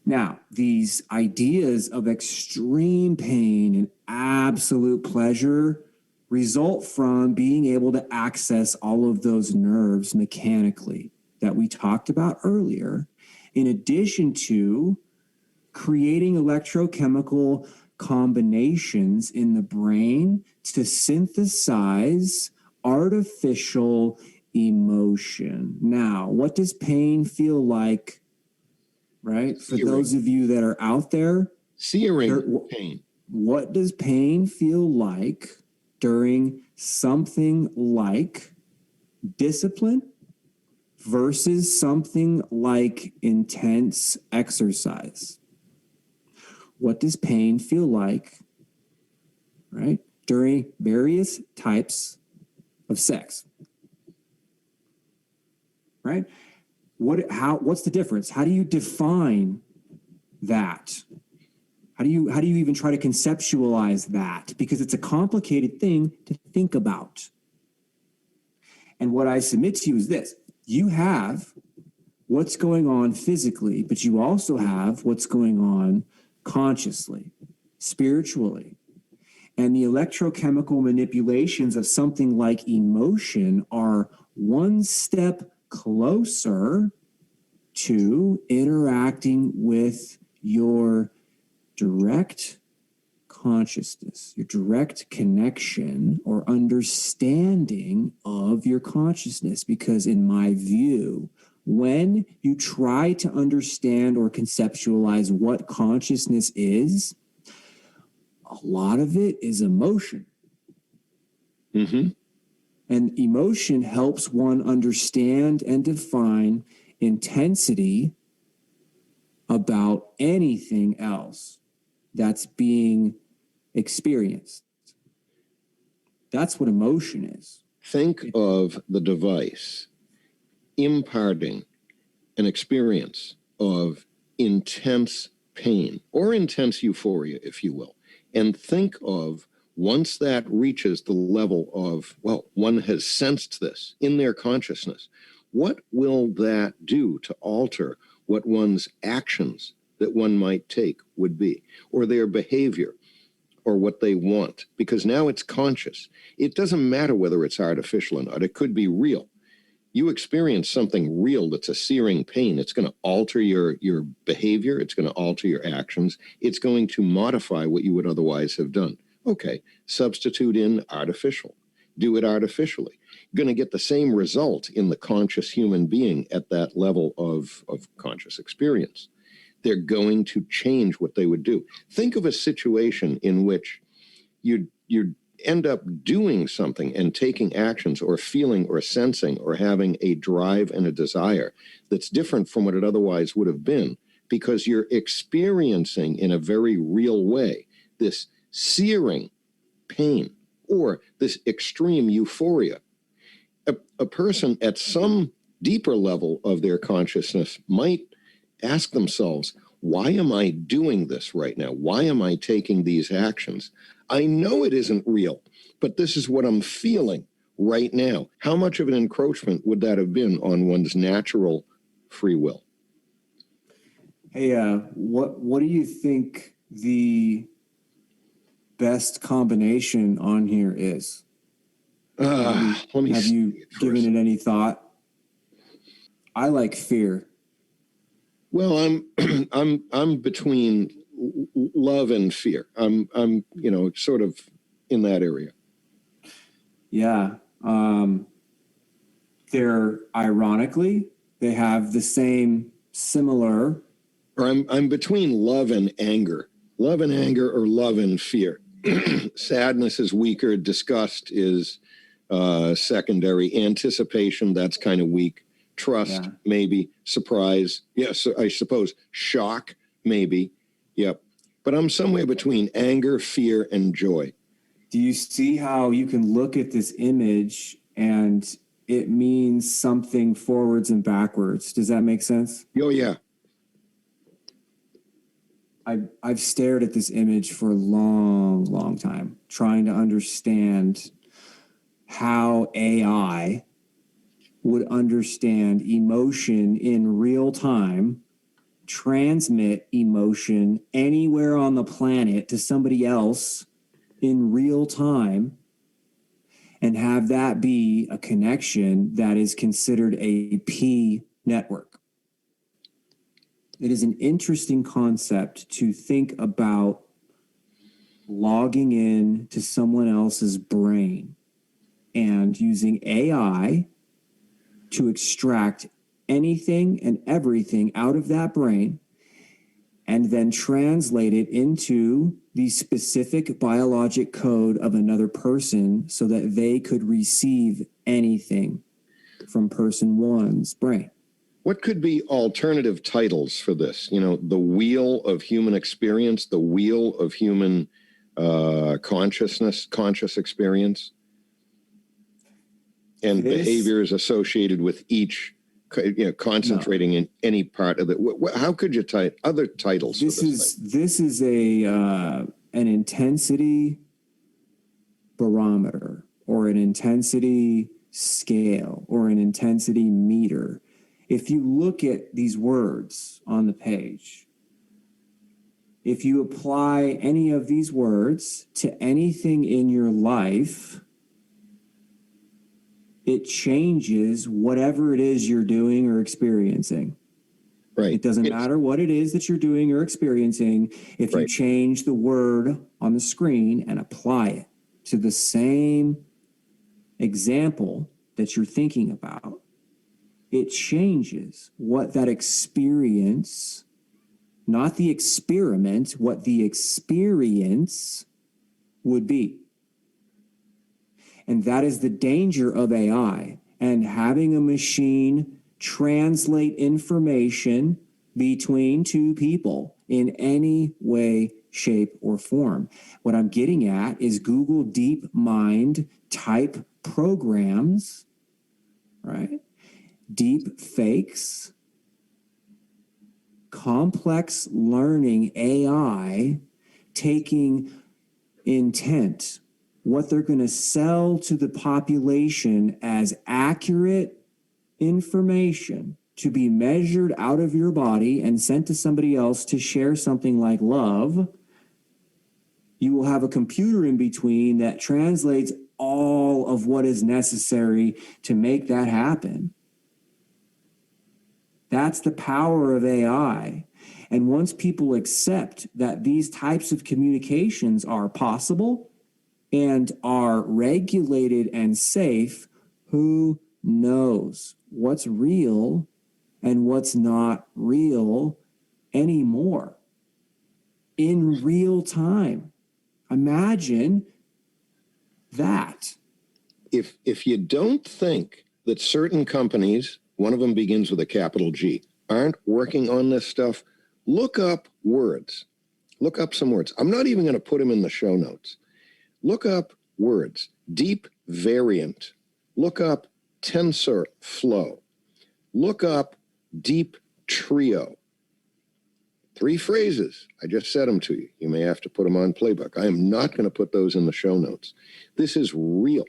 Now, these ideas of extreme pain and absolute pleasure result from being able to access all of those nerves mechanically that we talked about earlier, in addition to creating electrochemical combinations in the brain to synthesize artificial emotion. Now, what does pain feel like? Right? For those of you that are out there, searing pain. What does pain feel like during something like discipline versus something like intense exercise? What does pain feel like, right, during various types of sex? Right? What's the difference? How do you define that? How do you even try to conceptualize that? Because it's a complicated thing to think about. And what I submit to you is this: you have what's going on physically, but you also have what's going on consciously, spiritually. And the electrochemical manipulations of something like emotion are one step closer to interacting with your direct consciousness, your direct connection or understanding of your consciousness. Because in my view, when you try to understand or conceptualize what consciousness is, a lot of it is emotion. Mm-hmm. And emotion helps one understand and define intensity about anything else that's being experienced. That's what emotion is. Think of the device imparting an experience of intense pain or intense euphoria, if you will. And think of once that reaches the level of, well, one has sensed this in their consciousness, what will that do to alter what one's actions that one might take would be, or their behavior, or what they want? Because now it's conscious. It doesn't matter whether it's artificial or not. It could be real. You experience something real that's a searing pain. It's going to alter your behavior. It's going to alter your actions. It's going to modify what you would otherwise have done. Okay, substitute in artificial. Do it artificially. You're going to get the same result in the conscious human being at that level of conscious experience. They're going to change what they would do. Think of a situation in which you end up doing something and taking actions or feeling or sensing or having a drive and a desire that's different from what it otherwise would have been, because you're experiencing in a very real way this searing pain or this extreme euphoria. A person at some deeper level of their consciousness might ask themselves, why am I doing this right now? Why am I taking these actions? I know it isn't real, but this is what I'm feeling right now. How much of an encroachment would that have been on one's natural free will? Hey, what do you think the best combination on here is? Have you given it any thought? I like fear. Well, I'm between love and fear. I'm sort of in that area. Yeah. They have the same similar. Or I'm between love and anger. Love and anger, or love and fear. Sadness is weaker. Disgust is secondary. Anticipation, that's kind of weak. Trust, maybe. Surprise, yes, I suppose. Shock, maybe. Yep. But I'm somewhere between anger, fear, and joy. Do you see how you can look at this image and it means something forwards and backwards? Does that make sense? Oh, yeah. I've stared at this image for a long time, trying to understand how AI would understand emotion in real time, transmit emotion anywhere on the planet to somebody else in real time, and have that be a connection that is considered a P network. It is an interesting concept to think about logging in to someone else's brain and using AI to extract anything and everything out of that brain and then translate it into the specific biologic code of another person so that they could receive anything from person one's brain. What could be alternative titles for this? The wheel of human experience, the wheel of human consciousness, conscious experience, and behaviors associated with each, concentrating in any part of it. How could you type other titles for this thing? This is an intensity barometer or an intensity scale or an intensity meter. If you look at these words on the page, if you apply any of these words to anything in your life, it changes whatever it is you're doing or experiencing. Right. It doesn't matter what it is that you're doing or experiencing. If you Right. change the word on the screen and apply it to the same example that you're thinking about, it changes what that experience, not the experiment, what the experience would be. And that is the danger of AI and having a machine translate information between two people in any way, shape, or form. What I'm getting at is Google DeepMind type programs, right? Deep fakes, complex learning AI, taking intent, what they're going to sell to the population as accurate information to be measured out of your body and sent to somebody else to share something like love. You will have a computer in between that translates all of what is necessary to make that happen. That's the power of AI. And once people accept that these types of communications are possible and are regulated and safe, who knows what's real and what's not real anymore in real time? Imagine that. If you don't think that certain companies, one of them begins with a capital G, aren't working on this stuff, look up words. Look up some words. I'm not even going to put them in the show notes. Look up words. Deep variant. Look up tensor flow. Look up deep trio. 3 phrases. I just said them to you. You may have to put them on playbook. I am not going to put those in the show notes. This is real.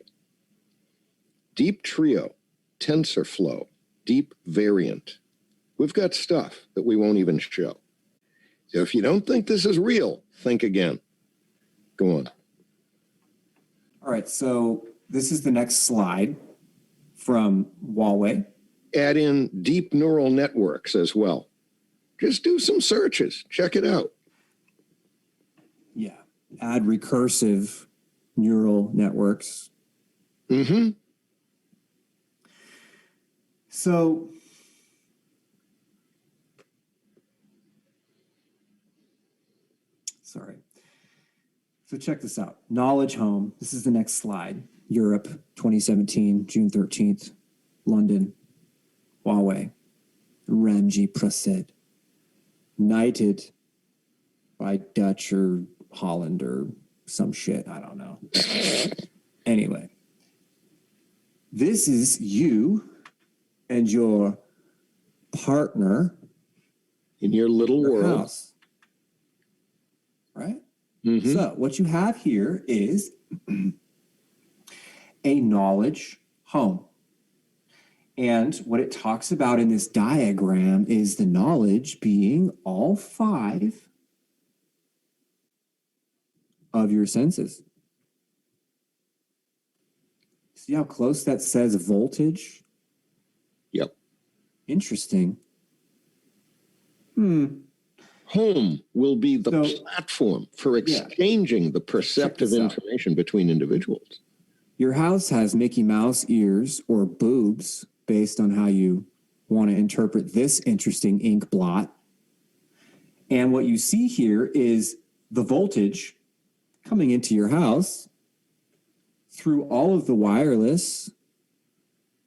Deep trio, tensor flow, deep variant. We've got stuff that we won't even show. So if you don't think this is real, think again. Go on. All right, so this is the next slide from Huawei. Add in deep neural networks as well. Just do some searches. Check it out. Yeah, add recursive neural networks. Mm-hmm. So sorry. So check this out. Knowledge Home. This is the next slide. Europe, 2017, June 13th, London, Huawei, Ramji Prasad, knighted by Dutch or Holland or some shit. I don't know. Anyway, this is you and your partner In your little world. house, right? Mm-hmm. So what you have here is a knowledge home. And what it talks about in this diagram is the knowledge being all 5 of your senses. See how close that says voltage? Yep. Interesting. Home will be the platform for exchanging the perceptive information between individuals. Your house has Mickey Mouse ears or boobs, based on how you want to interpret this interesting ink blot. And what you see here is the voltage coming into your house through all of the wireless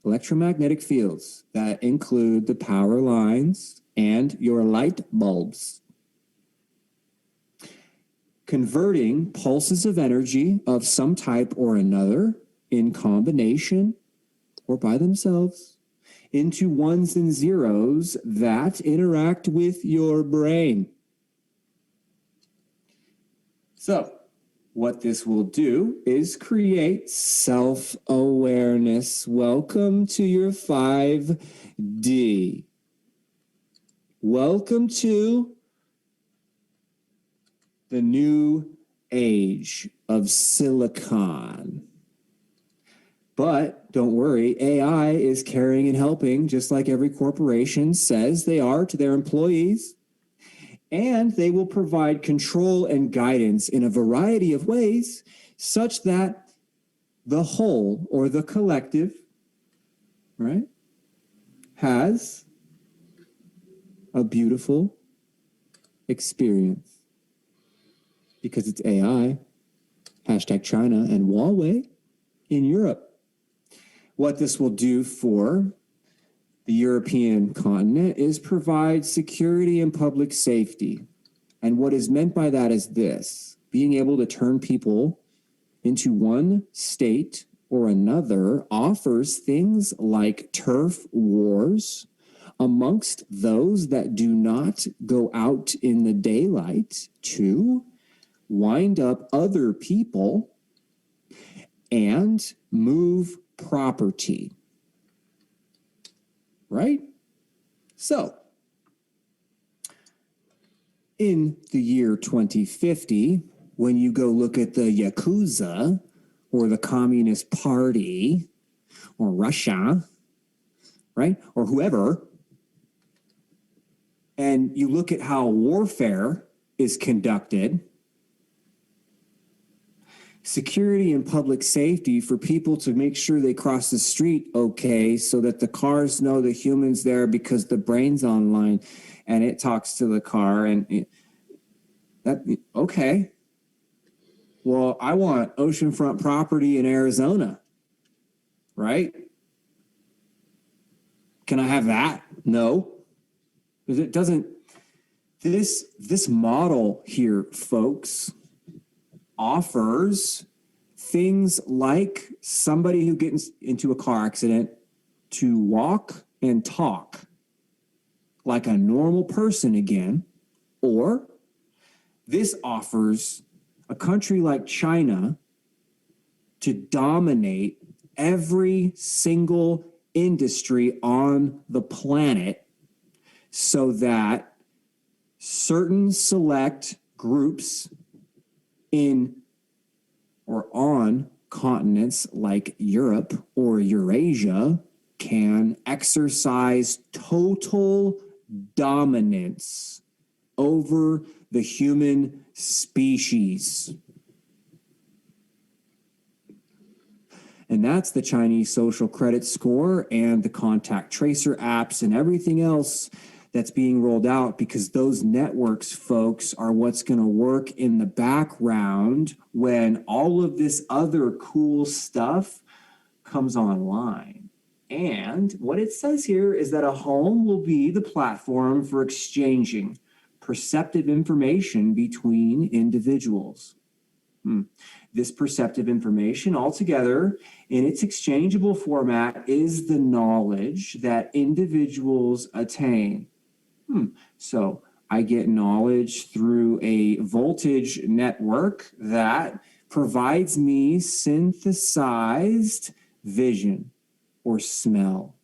electromagnetic fields that include the power lines and your light bulbs, converting pulses of energy of some type or another in combination or by themselves into ones and zeros that interact with your brain. So What this will do is create self-awareness. Welcome to your 5D. Welcome to the new age of silicon. But don't worry, AI is caring and helping, just like every corporation says they are to their employees. And they will provide control and guidance in a variety of ways, such that the whole or the collective, right, has a beautiful experience. Because it's AI, hashtag China and Huawei in Europe. What this will do for the European continent is provide security and public safety. And what is meant by that is this: being able to turn people into one state or another offers things like turf wars amongst those that do not go out in the daylight to wind up other people and move property. Right? So, in the year 2050, when you go look at the Yakuza or the Communist Party or Russia, right, or whoever, and you look at how warfare is conducted, security and public safety for people to make sure they cross the street okay, so that the cars know the human's there because the brain's online and it talks to the car okay. Well, I want oceanfront property in Arizona, right? Can I have that? No, because it doesn't. This model here, folks, offers things like somebody who gets into a car accident to walk and talk like a normal person again, or this offers a country like China to dominate every single industry on the planet so that certain select groups in or on continents like Europe or Eurasia can exercise total dominance over the human species. And that's the Chinese social credit score and the contact tracer apps and everything else that's being rolled out, because those networks, folks, are what's going to work in the background when all of this other cool stuff comes online. And what it says here is that a home will be the platform for exchanging perceptive information between individuals. This perceptive information altogether in its exchangeable format is the knowledge that individuals attain. So I get knowledge through a voltage network that provides me synthesized vision or smell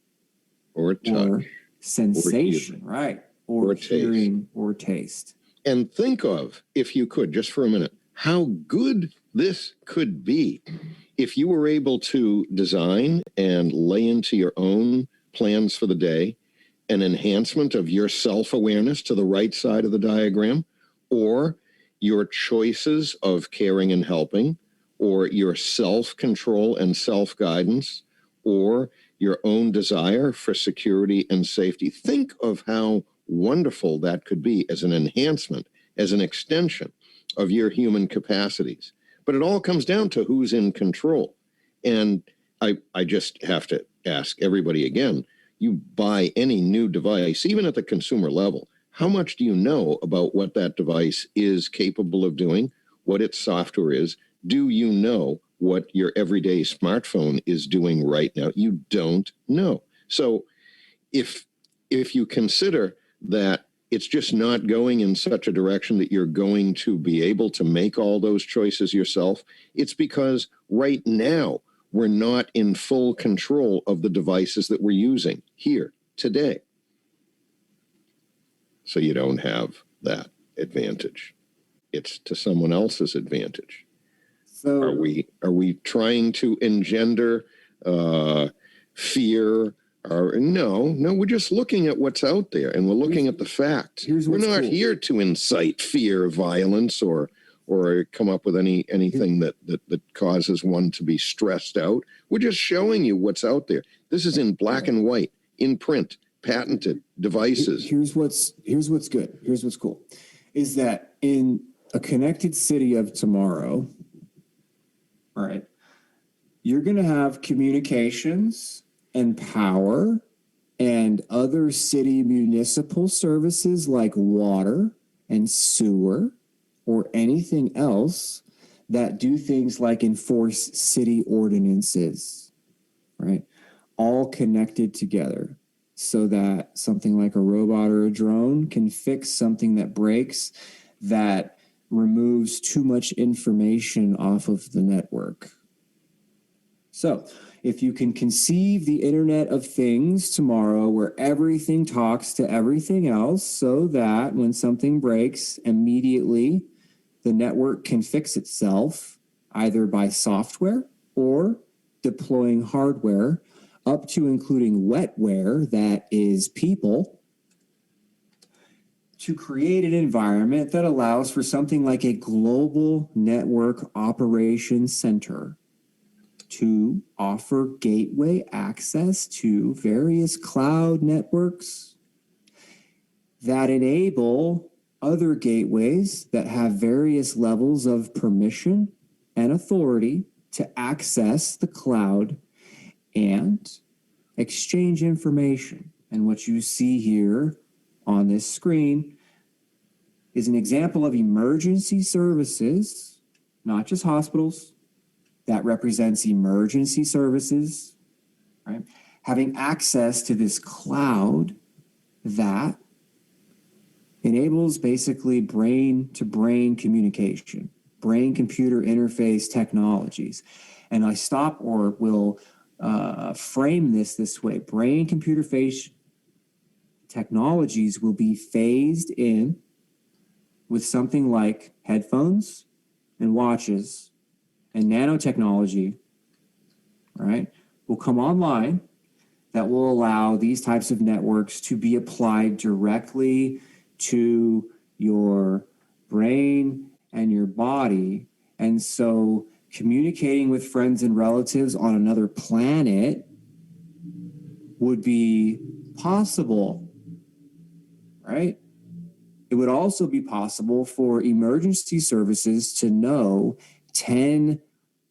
or touch or sensation, or right? Or hearing taste. or taste. And think of, if you could, just for a minute, how good this could be if you were able to design and lay into your own plans for the day an enhancement of your self-awareness to the right side of the diagram, or your choices of caring and helping, or your self-control and self-guidance, or your own desire for security and safety. Think of how wonderful that could be as an enhancement, as an extension of your human capacities. But it all comes down to who's in control. And I just have to ask everybody again, you buy any new device, even at the consumer level, how much do you know about what that device is capable of doing, what its software is? Do you know what your everyday smartphone is doing right now? You don't know. So if you consider that It's just not going in such a direction that you're going to be able to make all those choices yourself. It's because right now we're not in full control of the devices that we're using here today. So you don't have that advantage. It's to someone else's advantage. So Are we trying to engender fear? No, we're just looking at what's out there, and we're looking at the facts. We're not here to incite fear, violence, or come up with anything that causes one to be stressed out. We're just showing you what's out there. This is in black and white, in print, patented devices. Here's what's good. Here's what's cool, is that in a connected city of tomorrow, all right, you're going to have communications and power and other city municipal services like water and sewer or anything else that do things like enforce city ordinances, right? All connected together so that something like a robot or a drone can fix something that breaks, that removes too much information off of the network. So if you can conceive the Internet of Things tomorrow where everything talks to everything else so that when something breaks, immediately the network can fix itself either by software or deploying hardware up to including wetware, that is people, to create an environment that allows for something like a global network operations center to offer gateway access to various cloud networks that enable other gateways that have various levels of permission and authority to access the cloud and exchange information. And what you see here on this screen is an example of emergency services, not just hospitals. That represents emergency services, right? Having access to this cloud that enables basically brain-to-brain communication, brain-computer interface technologies. And I stop or will frame this way. Brain-computer face technologies will be phased in with something like headphones and watches, and nanotechnology, right, will come online that will allow these types of networks to be applied directly to your brain and your body. And so communicating with friends and relatives on another planet would be possible, right? It would also be possible for emergency services to know 10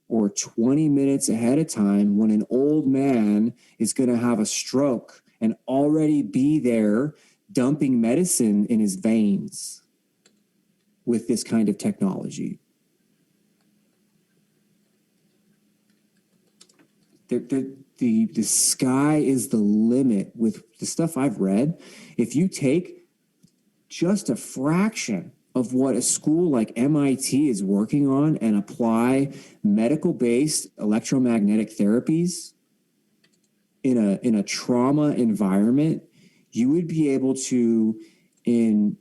or 20 minutes ahead of time when an old man is going to have a stroke and already be there dumping medicine in his veins with this kind of technology. The sky is the limit with the stuff I've read. If you take just a fraction of what a school like MIT is working on and apply medical-based electromagnetic therapies in a trauma environment, you would be able to, in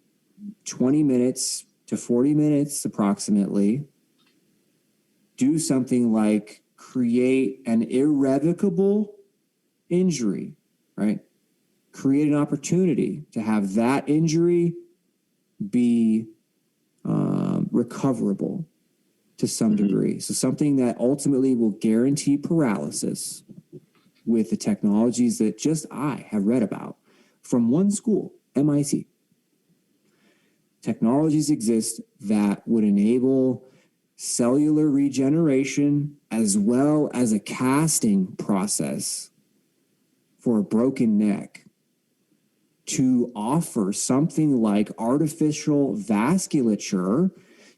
20 minutes to 40 minutes approximately, do something like create an irrevocable injury, right? Create an opportunity to have that injury be recoverable to some degree. So something that ultimately will guarantee paralysis with the technologies that just I have read about from one school, MIT. Technologies exist that would enable cellular regeneration as well as a casting process for a broken neck, to offer something like artificial vasculature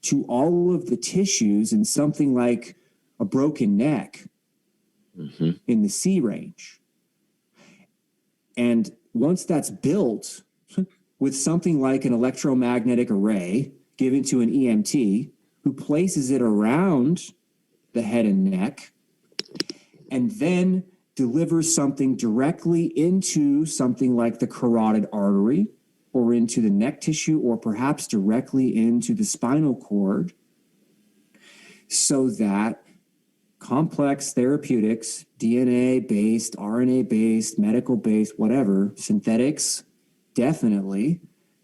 to all of the tissues in something like a broken neck in the C range. And once that's built, with something like an electromagnetic array given to an EMT who places it around the head and neck and then delivers something directly into something like the carotid artery or into the neck tissue or perhaps directly into the spinal cord, so that complex therapeutics, DNA-based, RNA-based, medical-based, whatever, synthetics, definitely,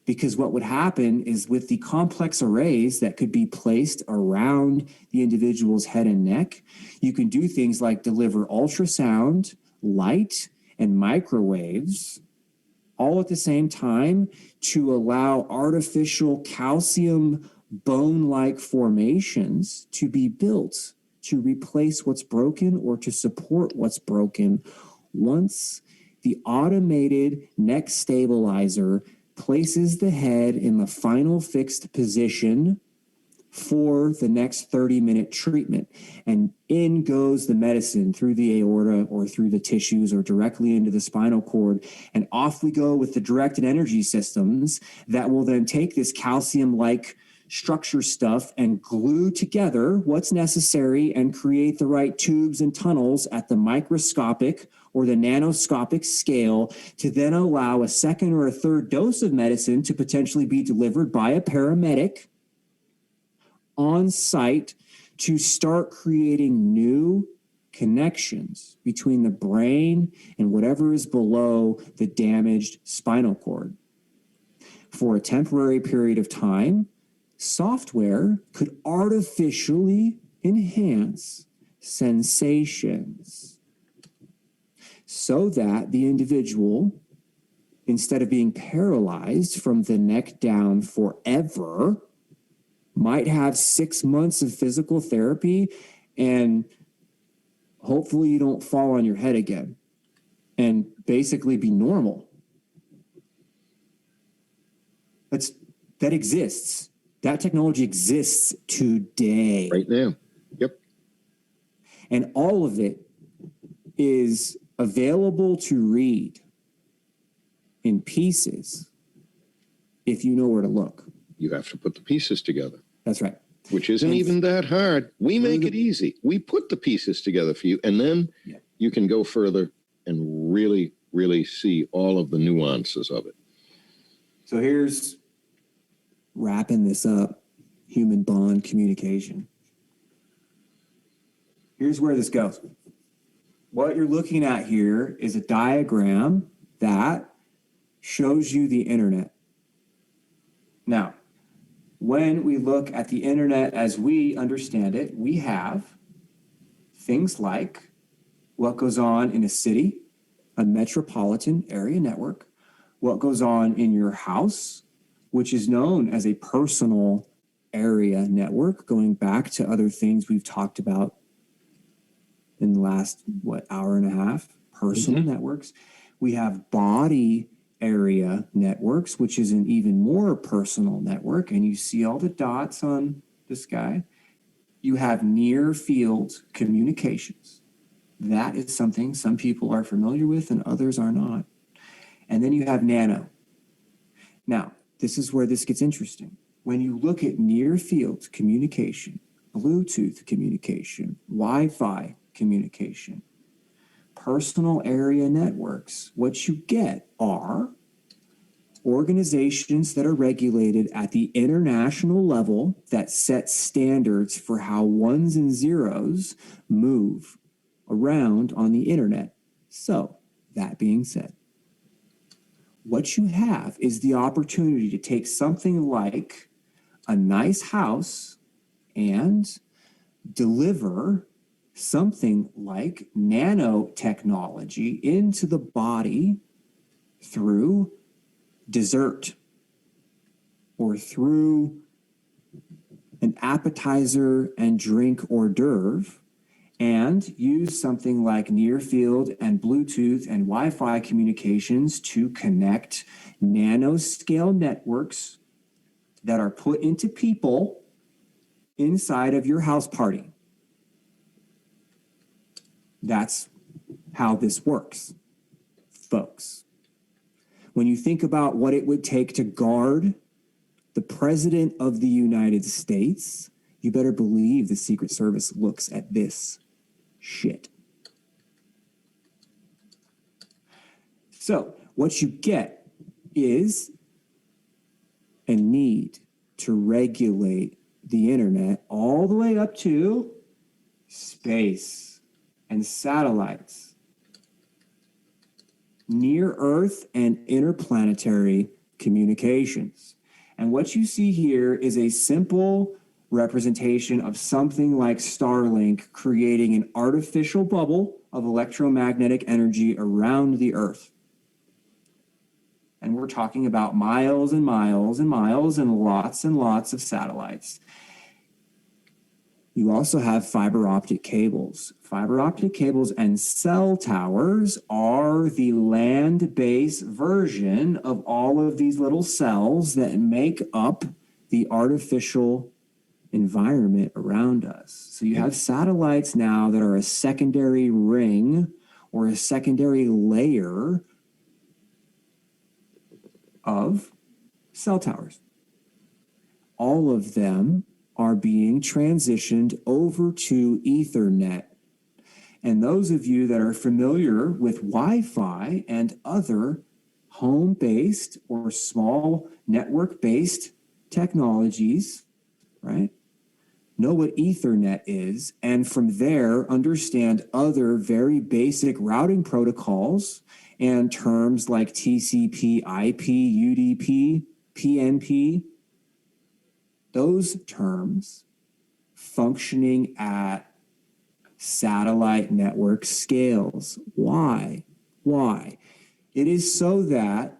because what would happen is with the complex arrays that could be placed around the individual's head and neck, you can do things like deliver ultrasound, light, and microwaves all at the same time to allow artificial calcium bone-like formations to be built to replace what's broken or to support what's broken once the automated neck stabilizer places the head in the final fixed position for the next 30-minute treatment. And in goes the medicine through the aorta or through the tissues or directly into the spinal cord. And off we go with the directed energy systems that will then take this calcium-like structure stuff and glue together what's necessary and create the right tubes and tunnels at the microscopic or the nanoscopic scale to then allow a second or a third dose of medicine to potentially be delivered by a paramedic on site to start creating new connections between the brain and whatever is below the damaged spinal cord. For a temporary period of time, software could artificially enhance sensations so that the individual, instead of being paralyzed from the neck down forever, might have 6 months of physical therapy and hopefully you don't fall on your head again and basically be normal. That exists. That technology exists today. Right now. Yep. And all of it is available to read in pieces if you know where to look. You have to put the pieces together. That's right. Which isn't even that hard. We make it easy. We put the pieces together for you, and then you can go further and really, really see all of the nuances of it. So here's wrapping this up, human bond communication. Here's where this goes. What you're looking at here is a diagram that shows you the internet. Now, when we look at the internet as we understand it, we have things like what goes on in a city, a metropolitan area network, what goes on in your house, which is known as a personal area network, going back to other things we've talked about in the last, hour and a half, personal networks. We have body area networks, which is an even more personal network, and you see all the dots on the sky. You have near field communications. That is something some people are familiar with and others are not. And then you have nano. Now, this is where this gets interesting. When you look at near field communication, Bluetooth communication, Wi-Fi communication, personal area networks, what you get are organizations that are regulated at the international level that set standards for how ones and zeros move around on the internet. So, that being said, what you have is the opportunity to take something like a nice house and deliver something like nanotechnology into the body through dessert or through an appetizer and drink hors d'oeuvre, and use something like near field and Bluetooth and Wi-Fi communications to connect nanoscale networks that are put into people inside of your house party. That's how this works, folks. when you think about what it would take to guard the President of the United States, you better believe the Secret Service looks at this shit. So what you get is a need to regulate the internet all the way up to space and satellites, near Earth and interplanetary communications. And what you see here is a simple representation of something like Starlink creating an artificial bubble of electromagnetic energy around the Earth. And we're talking about miles and miles and miles and lots of satellites. You also have fiber optic cables. Fiber optic cables and cell towers are the land-based version of all of these little cells that make up the artificial environment around us. So you have satellites now that are a secondary ring or a secondary layer of cell towers. All of them are being transitioned over to Ethernet. And those of you that are familiar with Wi-Fi and other home-based or small network-based technologies, right, know what Ethernet is, and from there understand other very basic routing protocols and terms like TCP, IP, UDP, PNP, those terms functioning at satellite network scales. Why? Why? It is so that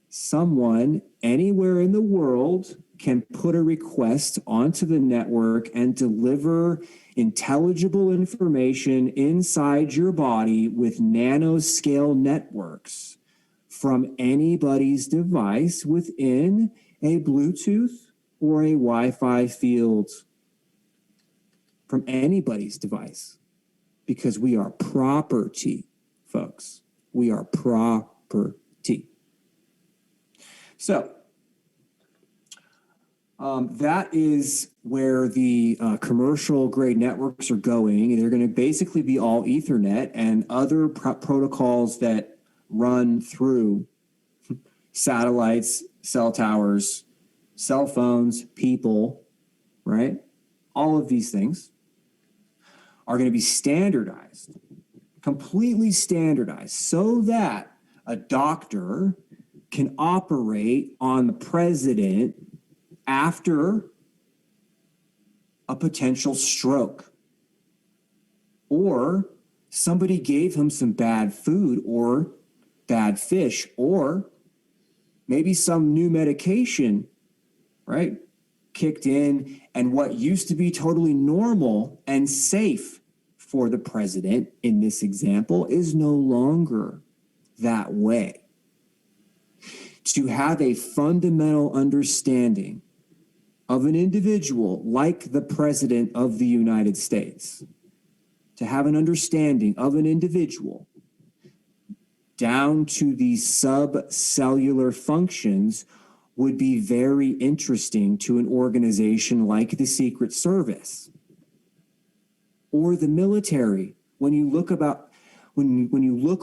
someone anywhere in the world can put a request onto the network and deliver intelligible information inside your body with nanoscale networks from anybody's device within a Bluetooth or a Wi-Fi field, from anybody's device, because we are property, folks. We are property. So that is where the commercial grade networks are going. They're going to basically be all Ethernet and other protocols that run through satellites, cell towers, cell phones, people, right? All of these things are going to be standardized, completely standardized, so that a doctor can operate on the president after a potential stroke, or somebody gave him some bad food or bad fish, or maybe some new medication, right, kicked in, and what used to be totally normal and safe for the president in this example is no longer that way. To have a fundamental understanding of an individual like the President of the United States, to have an understanding of an individual down to the subcellular functions would be very interesting to an organization like the Secret Service or the military. When you look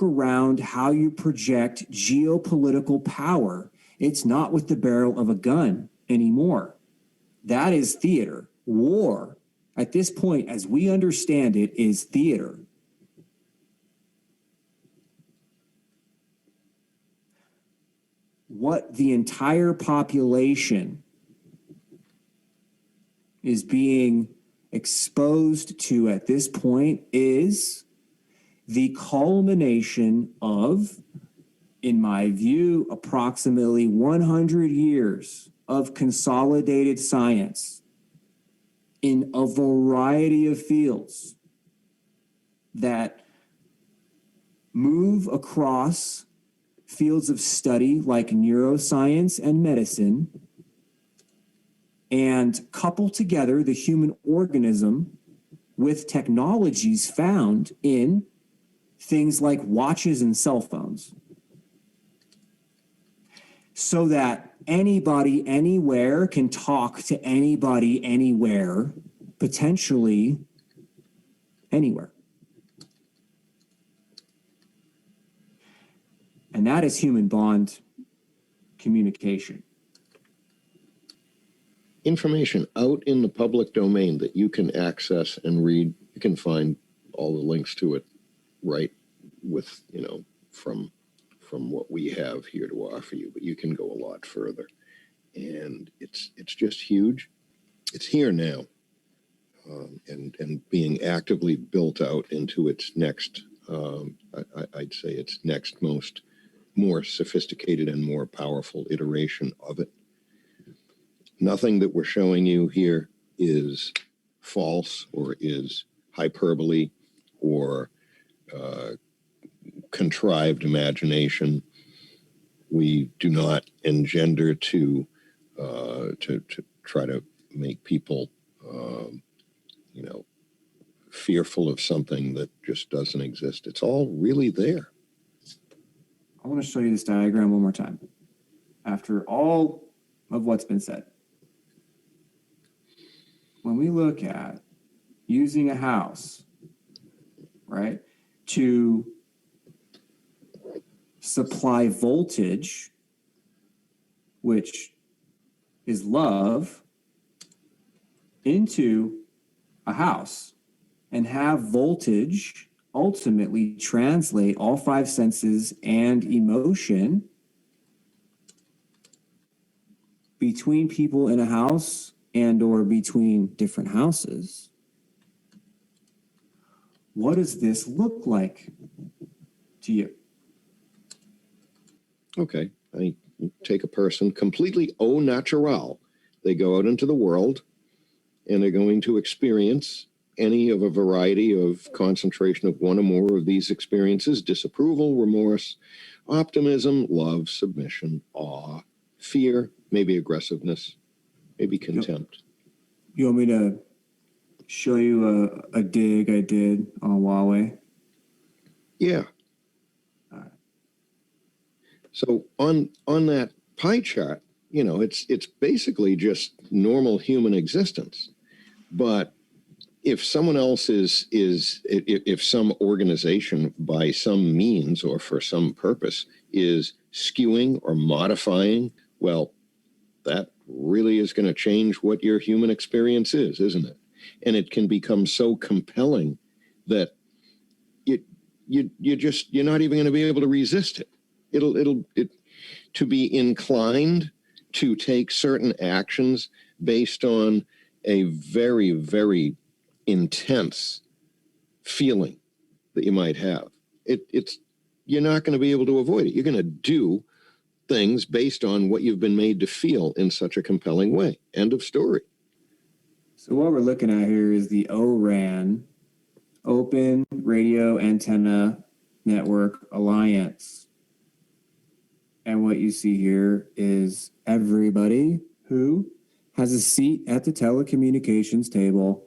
around how you project geopolitical power, it's not with the barrel of a gun anymore. That is theater. War, at this point, as we understand it, is theater. What the entire population is being exposed to at this point is the culmination of, in my view, approximately 100 years of consolidated science in a variety of fields that move across fields of study like neuroscience and medicine, and couple together the human organism with technologies found in things like watches and cell phones. so that anybody anywhere can talk to anybody anywhere, potentially anywhere. And that is human bond communication. Information out in the public domain that you can access and read. You can find all the links to it right with, from what we have here to offer you, but you can go a lot further. And it's just huge. It's here now, and being actively built out into its next, I'd say its next more sophisticated and more powerful iteration of it. Nothing that we're showing you here is false or is hyperbole or contrived imagination. We do not engender to try to make people, fearful of something that just doesn't exist. It's all really there. I want to show you this diagram one more time. After all of what's been said, when we look at using a house, right, to supply voltage, which is love, into a house, and have voltage ultimately translate all five senses and emotion between people in a house and or between different houses. What does this look like to you? Okay, I take a person completely au naturel. They go out into the world and they're going to experience any of a variety of concentration of one or more of these experiences: disapproval, remorse, optimism, love, submission, awe, fear, maybe aggressiveness, maybe contempt. You want me to show you a dig I did on Huawei? Yeah. All right. So on that pie chart, it's basically just normal human existence. But if someone else if some organization by some means or for some purpose is skewing or modifying, well, that really is going to change what your human experience is, isn't it? And it can become so compelling that you're not even going to be able to resist it. It'll to be inclined to take certain actions based on a very, very intense feeling that you might have. You're not going to be able to avoid it. You're going to do things based on what you've been made to feel in such a compelling way. End of story. So what we're looking at here is the ORAN, Open Radio Antenna Network Alliance. And what you see here is everybody who has a seat at the telecommunications table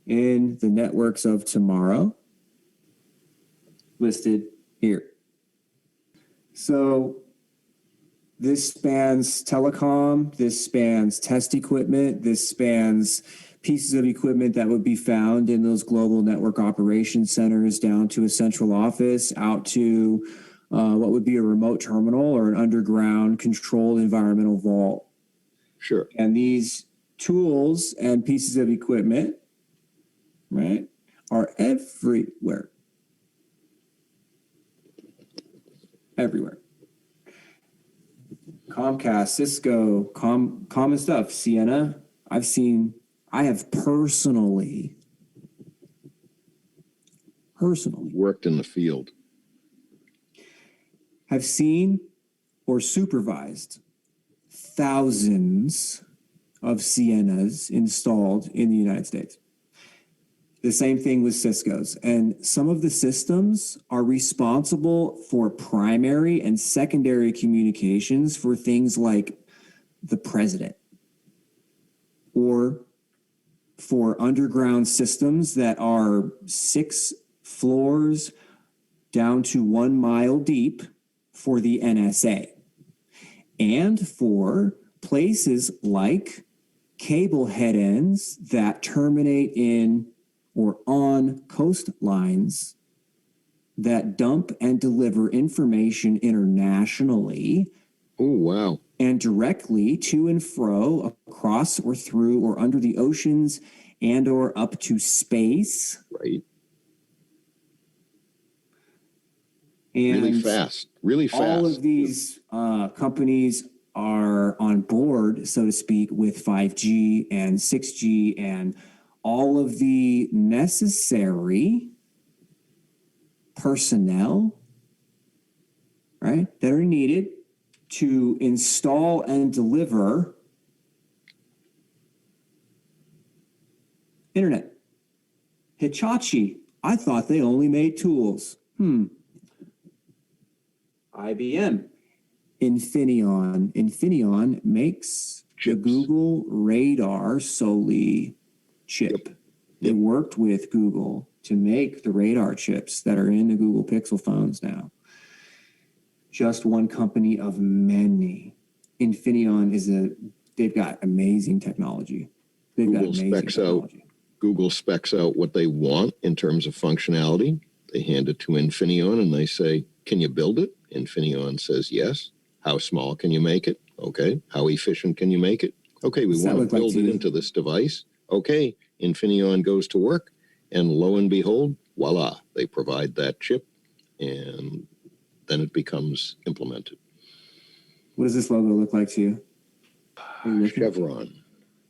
in the networks of tomorrow, listed here. So this spans telecom, this spans test equipment, this spans pieces of equipment that would be found in those global network operations centers, down to a central office, out to what would be a remote terminal or an underground controlled environmental vault. Sure. And these tools and pieces of equipment, right, are everywhere. Everywhere. Comcast, Cisco, common stuff, Sienna. I have personally worked in the field, have seen or supervised thousands of Siennas installed in the United States. The same thing with Cisco's. And some of the systems are responsible for primary and secondary communications for things like the president, or for underground systems that are 6 floors down to 1 mile deep for the NSA. and for places like cable head ends that terminate in or on coastlines that dump and deliver information internationally. Oh, wow. And directly to and fro across or through or under the oceans and or up to space. Right. And really fast. All of these companies are on board, so to speak, with 5G and 6G and all of the necessary personnel, right, that are needed to install and deliver internet. Hitachi, I thought they only made tools. IBM, Infineon makes Chips. the Google radar solely chip. They worked with Google to make the radar chips that are in the Google Pixel phones now. Just one company of many. Infineon they've got amazing technology. Google specs out what they want in terms of functionality. They hand it to Infineon and they say, can you build it? Infineon says yes. How small can you make it? Okay. How efficient can you make it? Okay, we want to build it into this device. Okay, Infineon goes to work, and lo and behold, voila, they provide that chip, and then it becomes implemented. What does this logo look like to you? Chevron.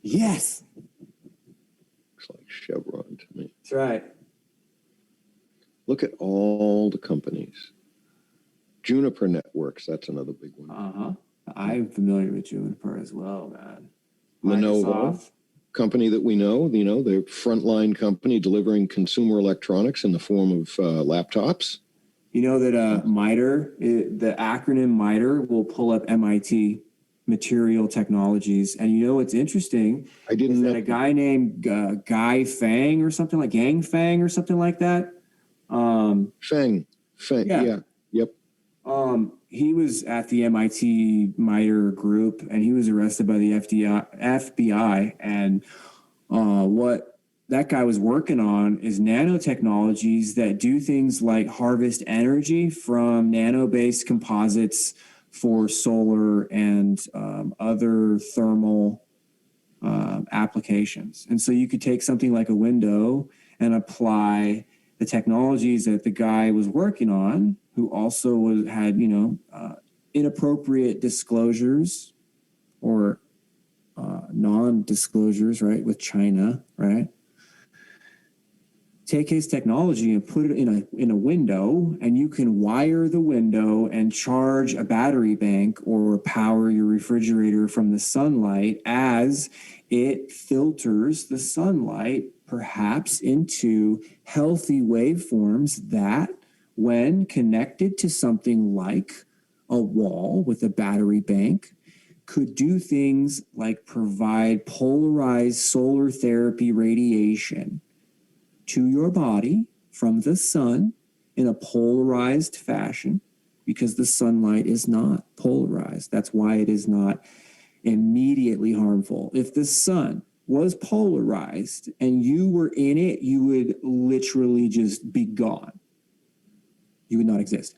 Yes. Looks like Chevron to me. That's right. Look at all the companies. Juniper Networks, that's another big one. Uh-huh. I'm familiar with Juniper as well, man. Lenovo, company that we know, they're frontline company delivering consumer electronics in the form of laptops. You know that MITRE, the acronym MITRE will pull up MIT Material Technologies. And you know what's interesting? I didn't know. A guy named Guy Fang or something like Gang Fang or something like that. Fang. Yeah. Yep. He was at the MIT MITRE group, and he was arrested by the FBI. And what that guy was working on is nanotechnologies that do things like harvest energy from nano-based composites for solar and other thermal applications. And so you could take something like a window and apply the technologies that the guy was working on, who also had inappropriate disclosures or non-disclosures, right, with China, right? Take his technology and put it in a window, and you can wire the window and charge a battery bank or power your refrigerator from the sunlight as it filters the sunlight perhaps into healthy waveforms that, when connected to something like a wall with a battery bank, could do things like provide polarized solar therapy radiation to your body from the sun in a polarized fashion, because the sunlight is not polarized. That's why it is not immediately harmful. If the sun was polarized and you were in it, you would literally just be gone. You would not exist.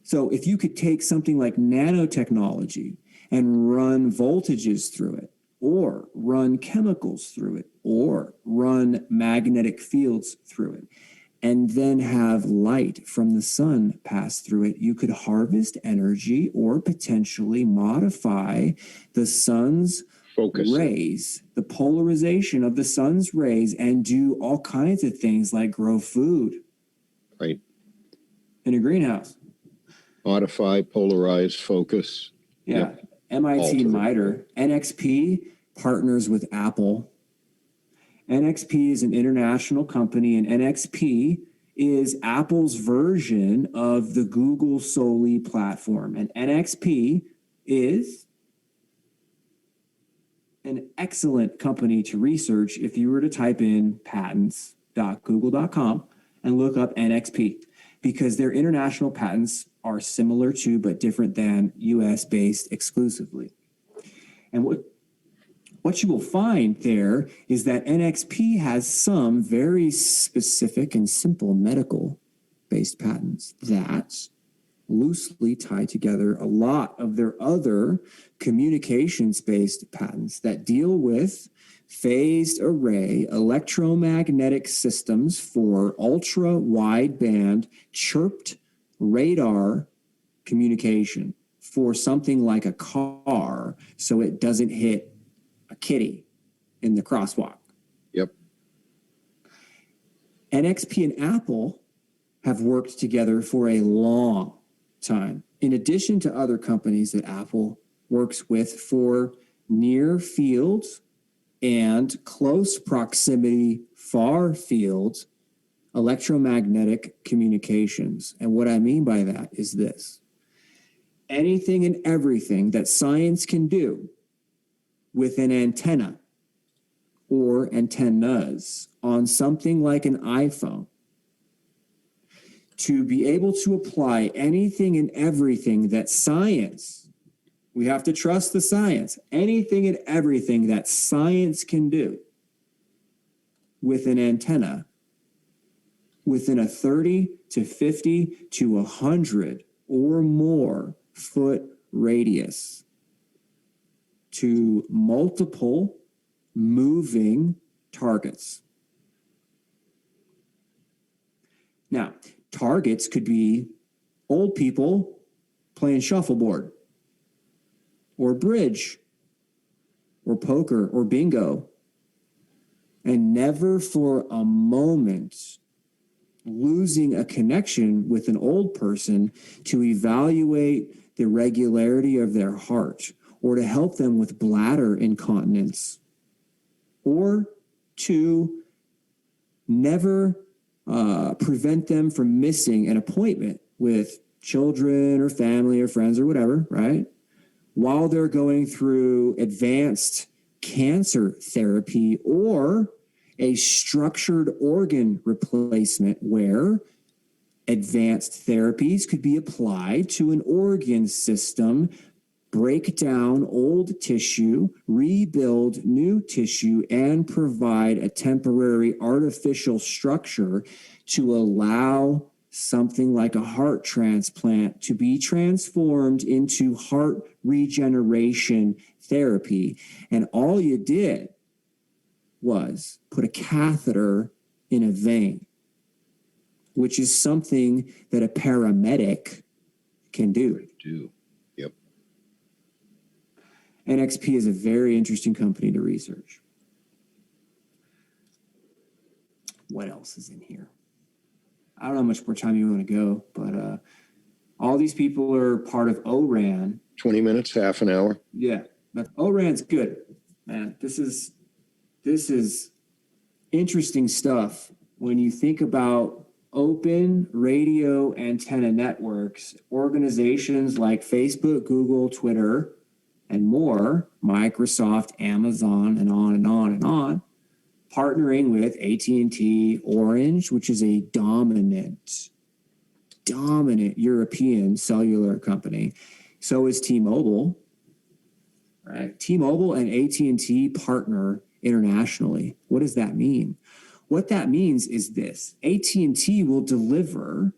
So if you could take something like nanotechnology and run voltages through it, or run chemicals through it, or run magnetic fields through it, and then have light from the sun pass through it, you could harvest energy or potentially modify the sun's rays, the polarization of the sun's rays, and do all kinds of things like grow food. Right. In a greenhouse. Modify, polarize, focus. Yeah. Yep. MIT MITRE. NXP partners with Apple. NXP is an international company, and NXP is Apple's version of the Google Solely platform. And NXP is an excellent company to research if you were to type in patents.google.com and look up NXP. because their international patents are similar to but different than US based exclusively. And what you will find there is that NXP has some very specific and simple medical based patents that loosely tie together a lot of their other communications based patents that deal with phased array electromagnetic systems for ultra wideband chirped radar communication for something like a car so it doesn't hit a kitty in the crosswalk. Yep. NXP and Apple have worked together for a long time, in addition to other companies that Apple works with for near field and close proximity far field electromagnetic communications. And what I mean by that is this: anything and everything that science can do with an antenna or antennas on something like an iPhone, to be able to apply anything and everything that science, we have to trust the science, anything and everything that science can do with an antenna within a 30 to 50 to 100 or more foot radius to multiple moving targets. Now, targets could be old people playing shuffleboard or bridge or poker or bingo, and never for a moment losing a connection with an old person to evaluate the regularity of their heart or to help them with bladder incontinence, or to never prevent them from missing an appointment with children or family or friends or whatever, right? While they're going through advanced cancer therapy or a structured organ replacement where advanced therapies could be applied to an organ system, break down old tissue, rebuild new tissue, and provide a temporary artificial structure to allow something like a heart transplant to be transformed into heart regeneration therapy. And all you did was put a catheter in a vein, which is something that a paramedic can do. Yep. NXP is a very interesting company to research. What else is in here? I don't know how much more time you want to go, but all these people are part of ORAN. 20 minutes, half an hour. Yeah, but ORAN's good, man. This is interesting stuff when you think about open radio antenna networks, organizations like Facebook, Google, Twitter, and more, Microsoft, Amazon, and on and on and on, partnering with AT&T, Orange, which is a dominant European cellular company. So is T-Mobile, right? T-Mobile and AT&T partner internationally. What does that mean? What that means is this: AT&T will deliver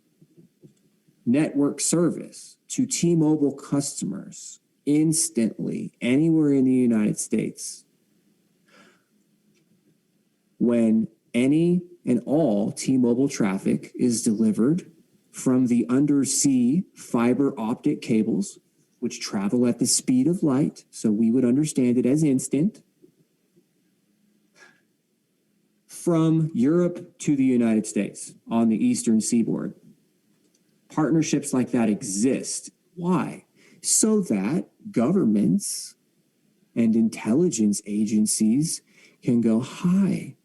network service to T-Mobile customers instantly anywhere in the United States when any and all T-Mobile traffic is delivered from the undersea fiber optic cables, which travel at the speed of light, so we would understand it as instant, from Europe to the United States on the eastern seaboard. Partnerships like that exist. Why? So that governments and intelligence agencies can go, hi,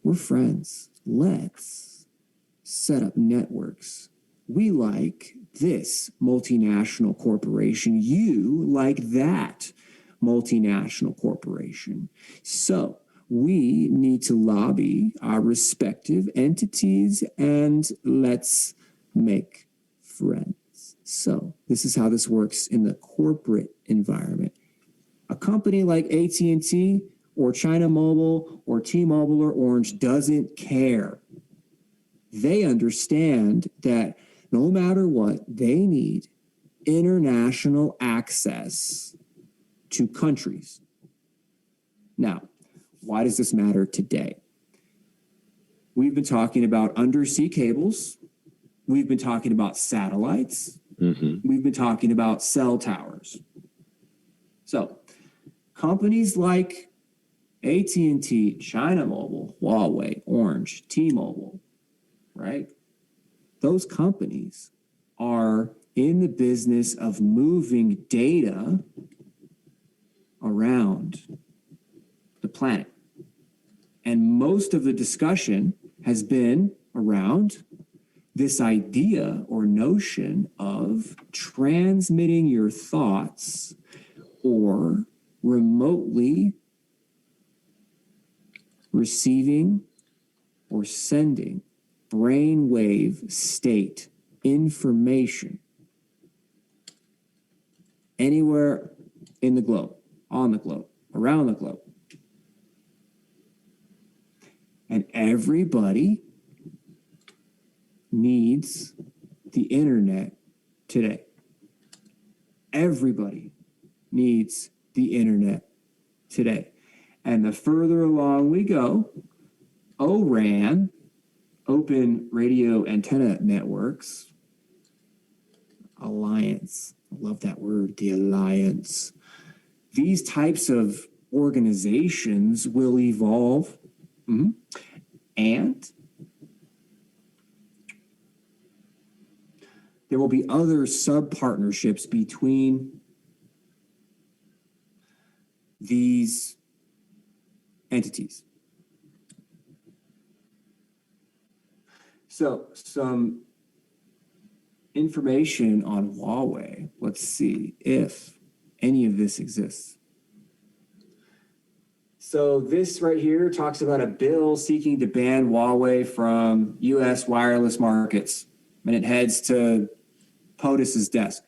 we're friends. Let's set up networks. We like this multinational corporation. You like that multinational corporation. So we need to lobby our respective entities and let's make friends. So this is how this works in the corporate environment. A company like AT&T or China Mobile or T-Mobile or Orange doesn't care. They understand that no matter what, they need international access to countries. Now, why does this matter today? We've been talking about undersea cables. We've been talking about satellites. We've been talking about cell towers. So companies like AT&T, China Mobile, Huawei, Orange, T-Mobile, right? Those companies are in the business of moving data around the planet. And most of the discussion has been around this idea or notion of transmitting your thoughts or remotely receiving or sending brainwave state information anywhere in the globe, on the globe, around the globe. And everybody needs the internet today. Everybody needs the internet today. And the further along we go, ORAN, Open Radio Antenna Networks, Alliance, I love that word, the Alliance. These types of organizations will evolve, and there will be other sub-partnerships between these entities. So some information on Huawei. Let's see if any of this exists. So this right here talks about a bill seeking to ban Huawei from U.S. wireless markets, and it heads to POTUS's desk,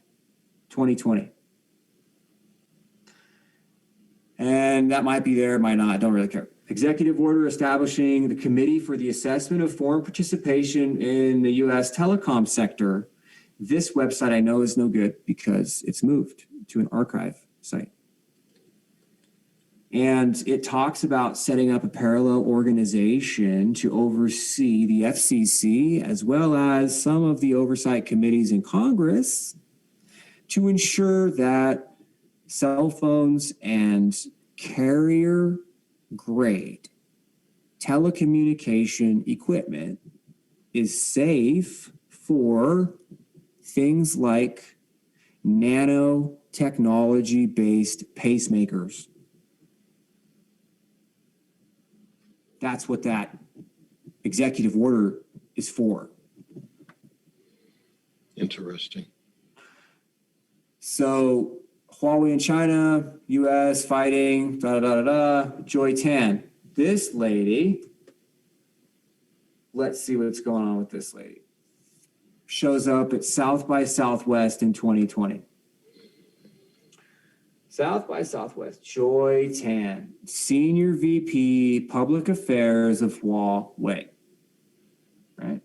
2020. And that might be there, might not, don't really care. Executive order establishing the Committee for the Assessment of Foreign Participation in the U.S. telecom sector. This website I know is no good because it's moved to an archive site. And it talks about setting up a parallel organization to oversee the FCC as well as some of the oversight committees in Congress to ensure that cell phones and carrier grade telecommunication equipment is safe for things like nanotechnology based pacemakers. That's what that executive order is for. Interesting. So Huawei in China, US fighting, Joy Tan. This lady, let's see what's going on with this lady. Shows up at South by Southwest in 2020. South by Southwest, Joy Tan, Senior VP, Public Affairs of Huawei, right?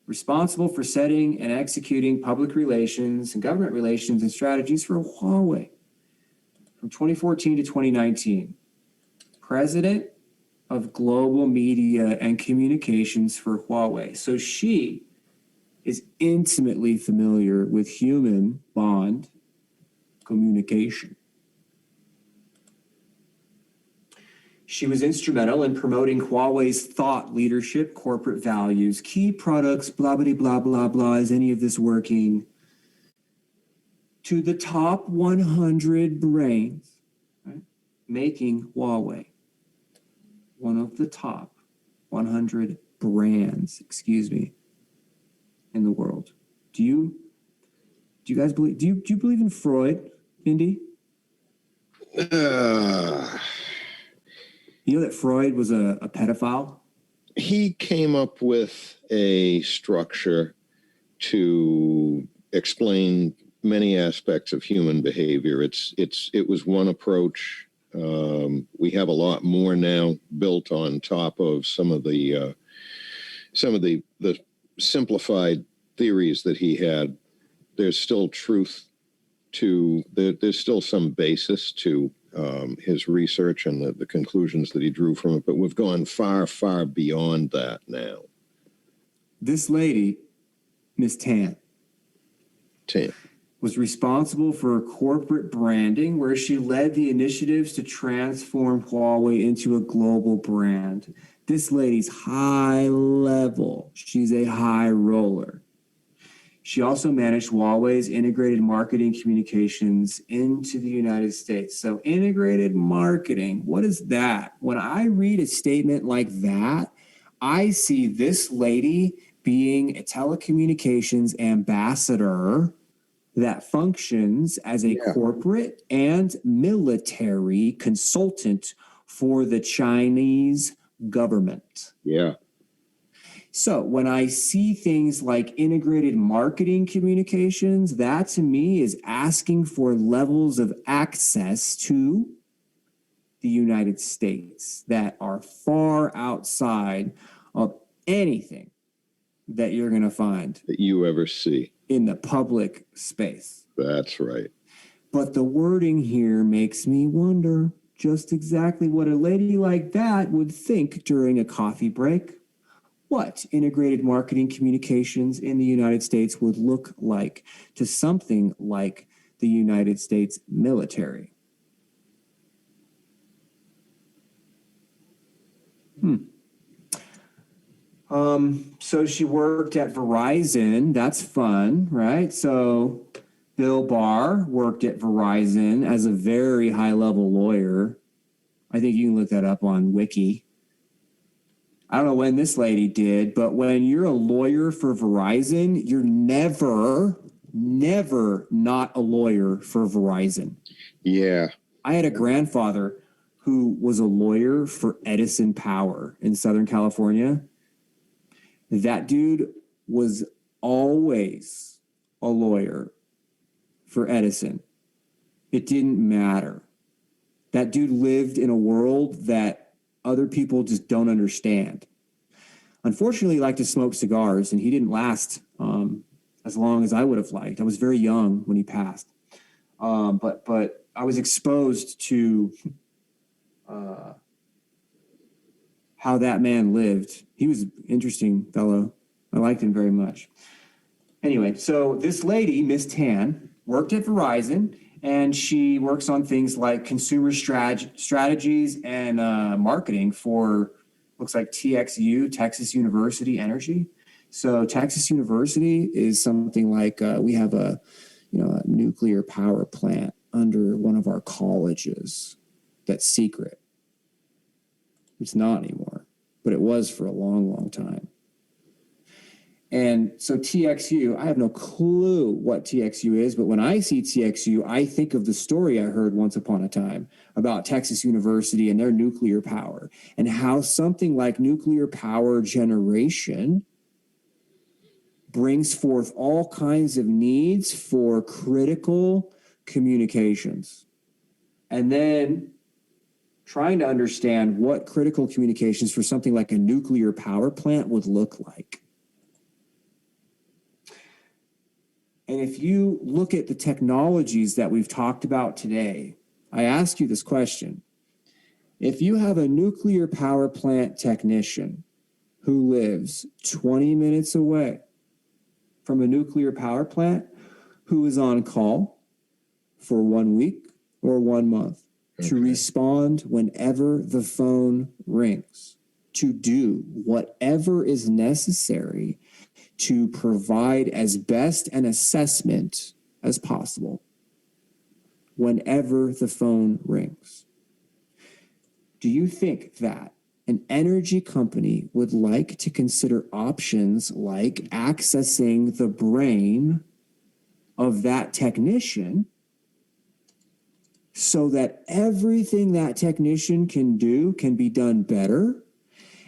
Responsible for setting and executing public relations and government relations and strategies for Huawei from 2014 to 2019. President of Global Media and Communications for Huawei. So she is intimately familiar with human bond communication. She was instrumental in promoting Huawei's thought leadership, corporate values, key products, blah, blah, blah, blah, blah. Is any of this working? To the top 100 brains, right? Making Huawei one of the top 100 brands, in the world. Do you guys believe, do you believe in Freud, Indy? You know that Freud was a pedophile? He came up with a structure to explain many aspects of human behavior. It was one approach. We have a lot more now built on top of some of the simplified theories that he had. There's still truth to there's still some basis to his research and the conclusions that he drew from it, but we've gone far, far beyond that now. This lady, Miss Tan, was responsible for corporate branding, where she led the initiatives to transform Huawei into a global brand. This lady's high level. She's a high roller. She also managed Huawei's integrated marketing communications into the United States. So integrated marketing, what is that? When I read a statement like that, I see this lady being a telecommunications ambassador that functions as a corporate and military consultant for the Chinese government. Yeah. So when I see things like integrated marketing communications, that to me is asking for levels of access to the United States that are far outside of anything that you're going to find that you ever see in the public space. That's right. But the wording here makes me wonder just exactly what a lady like that would think during a coffee break. What integrated marketing communications in the United States would look like to something like the United States military. So she worked at Verizon. That's fun, right? So Bill Barr worked at Verizon as a very high-level lawyer. I think you can look that up on Wiki. I don't know when this lady did, but when you're a lawyer for Verizon, you're never not a lawyer for Verizon. Yeah. I had a grandfather who was a lawyer for Edison Power in Southern California. That dude was always a lawyer for Edison. It didn't matter. That dude lived in a world that other people just don't understand. Unfortunately, he liked to smoke cigars, and he didn't last as long as I would have liked. I was very young when he passed. But I was exposed to how that man lived. He was an interesting fellow. I liked him very much. Anyway, so this lady, Miss Tan, worked at Verizon, and she works on things like consumer strategies and marketing for, looks like TXU, Texas University Energy. So Texas University is something like we have a nuclear power plant under one of our colleges that's secret. It's not anymore, but it was for a long, long time. And so TXU, I have no clue what TXU is, but when I see TXU, I think of the story I heard once upon a time about Texas University and their nuclear power and how something like nuclear power generation brings forth all kinds of needs for critical communications. And then trying to understand what critical communications for something like a nuclear power plant would look like. And if you look at the technologies that we've talked about today, I ask you this question. If you have a nuclear power plant technician who lives 20 minutes away from a nuclear power plant, who is on call for 1 week or 1 month to respond whenever the phone rings, to do whatever is necessary to provide as best an assessment as possible whenever the phone rings. Do you think that an energy company would like to consider options like accessing the brain of that technician so that everything that technician can do can be done better,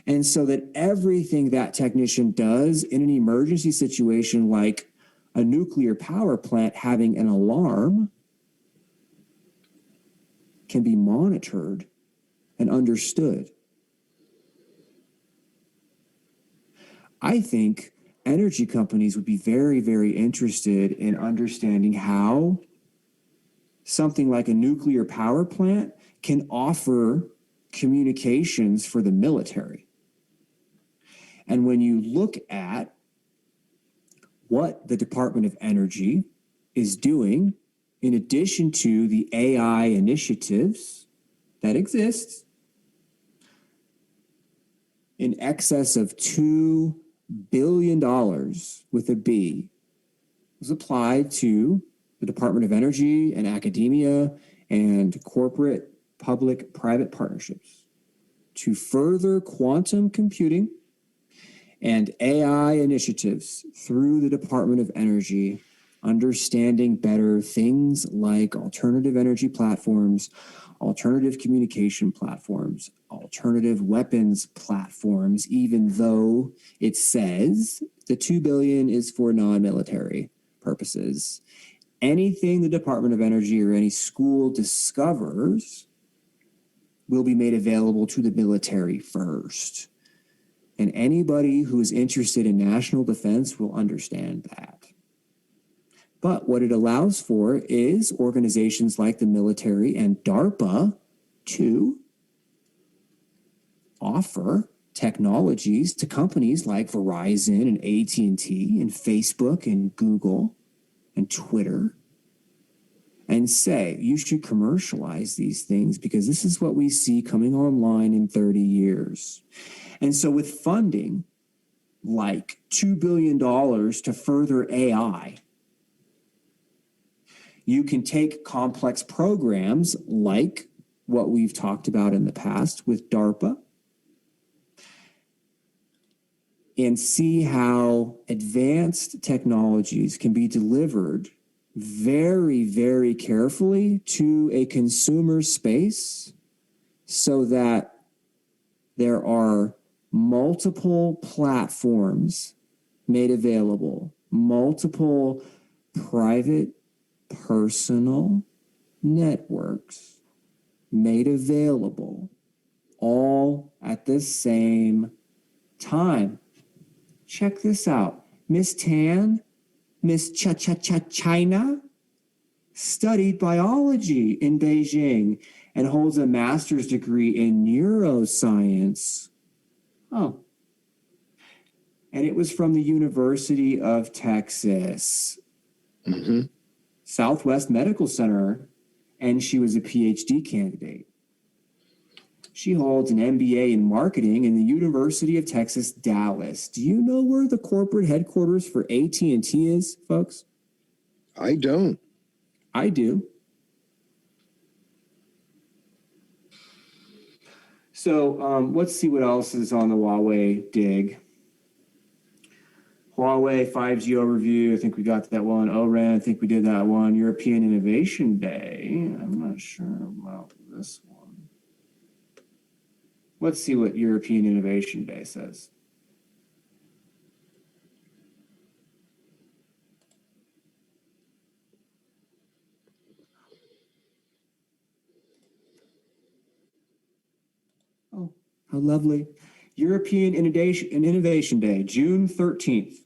and so that everything that technician does in an emergency situation like a nuclear power plant having an alarm can be monitored and understood. I think energy companies would be very, very interested in understanding how something like a nuclear power plant can offer communications for the military. And when you look at what the Department of Energy is doing, in addition to the AI initiatives that exist, in excess of $2 billion with a B was applied to the Department of Energy and academia and corporate public-private partnerships to further quantum computing and AI initiatives through the Department of Energy, understanding better things like alternative energy platforms, alternative communication platforms, alternative weapons platforms, even though it says the $2 billion is for non-military purposes. Anything the Department of Energy or any school discovers will be made available to the military first. And anybody who is interested in national defense will understand that. But what it allows for is organizations like the military and DARPA to offer technologies to companies like Verizon and AT&T and Facebook and Google and Twitter and say, you should commercialize these things because this is what we see coming online in 30 years. And so with funding like $2 billion to further AI, you can take complex programs like what we've talked about in the past with DARPA and see how advanced technologies can be delivered very, very carefully to a consumer space so that there are multiple platforms made available, multiple private personal networks made available all at the same time. Check this out. Miss Tan, Miss China, studied biology in Beijing and holds a master's degree in neuroscience. Oh. And it was from the University of Texas. Mm-hmm. Southwest Medical Center, and she was a PhD candidate. She holds an MBA in marketing in the University of Texas, Dallas. Do you know where the corporate headquarters for AT&T is, folks? I don't. I do. So let's see what else is on the Huawei dig. Huawei 5G overview, I think we got that one. ORAN, I think we did that one. European Innovation Day, I'm not sure about this one. Let's see what European Innovation Day says. Oh, how lovely. European Innovation Day, June 13th.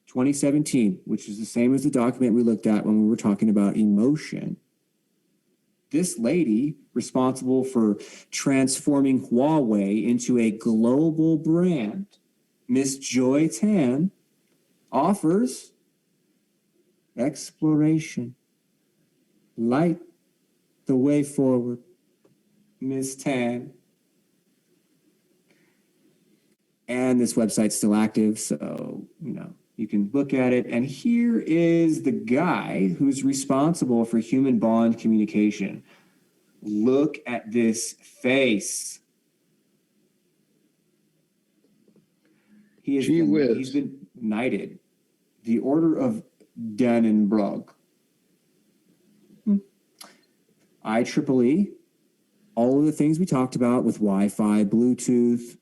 2017, which is the same as the document we looked at when we were talking about emotion. This lady, responsible for transforming Huawei into a global brand, Miss Joy Tan, offers exploration. Light the way forward, Miss Tan. And this website's still active, so, you can look at it. And here is the guy who's responsible for human bond communication. Look at this face. He's been knighted. The Order of Dannebrog. IEEE, all of the things we talked about with Wi-Fi, Bluetooth,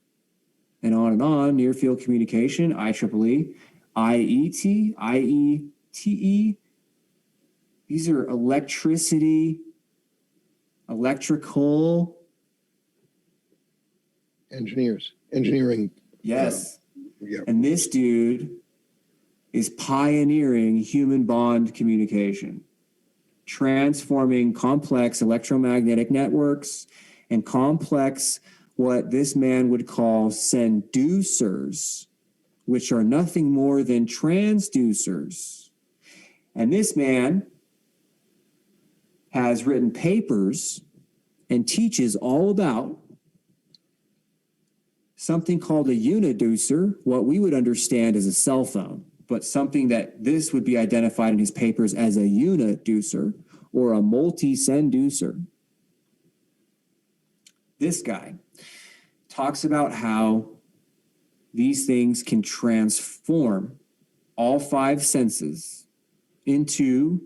and on, near field communication, IEEE, IET, IETE. These are electrical. Engineering. Yes. Yeah. And this dude is pioneering human bond communication, transforming complex electromagnetic networks and complex, what this man would call seducers, which are nothing more than transducers. And this man has written papers and teaches all about something called a uniducer, what we would understand as a cell phone, but something that this would be identified in his papers as a uniducer or a multi-senducer. This guy talks about how these things can transform all five senses into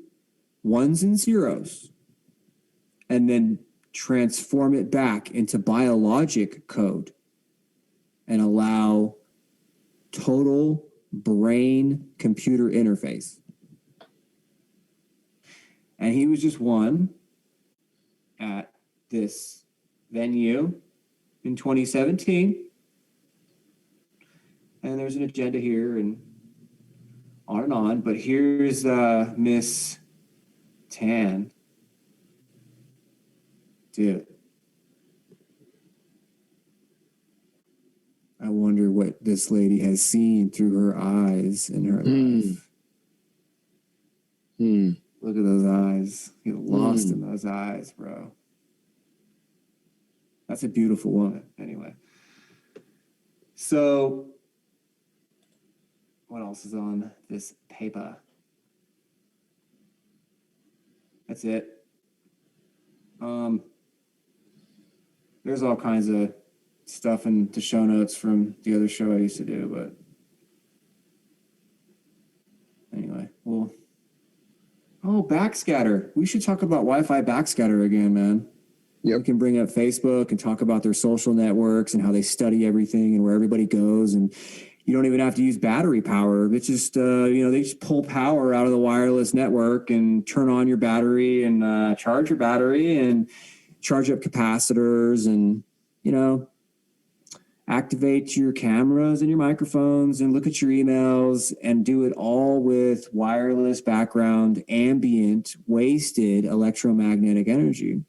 ones and zeros, and then transform it back into biologic code and allow total brain computer interface. And he was just one at this venue in 2017. And there's an agenda here and on. But here's Miss Tan. Dude. I wonder what this lady has seen through her eyes in her life. Look at those eyes. Get lost in those eyes, bro. That's a beautiful woman, anyway. So, what else is on this paper? That's it. There's all kinds of stuff in the show notes from the other show I used to do, but anyway, well, backscatter. We should talk about Wi-Fi backscatter again, man. Yep. We can bring up Facebook and talk about their social networks and how they study everything and where everybody goes. And you don't even have to use battery power. It's just, they just pull power out of the wireless network and turn on your battery and charge your battery and charge up capacitors and, activate your cameras and your microphones and look at your emails and do it all with wireless background, ambient, wasted electromagnetic energy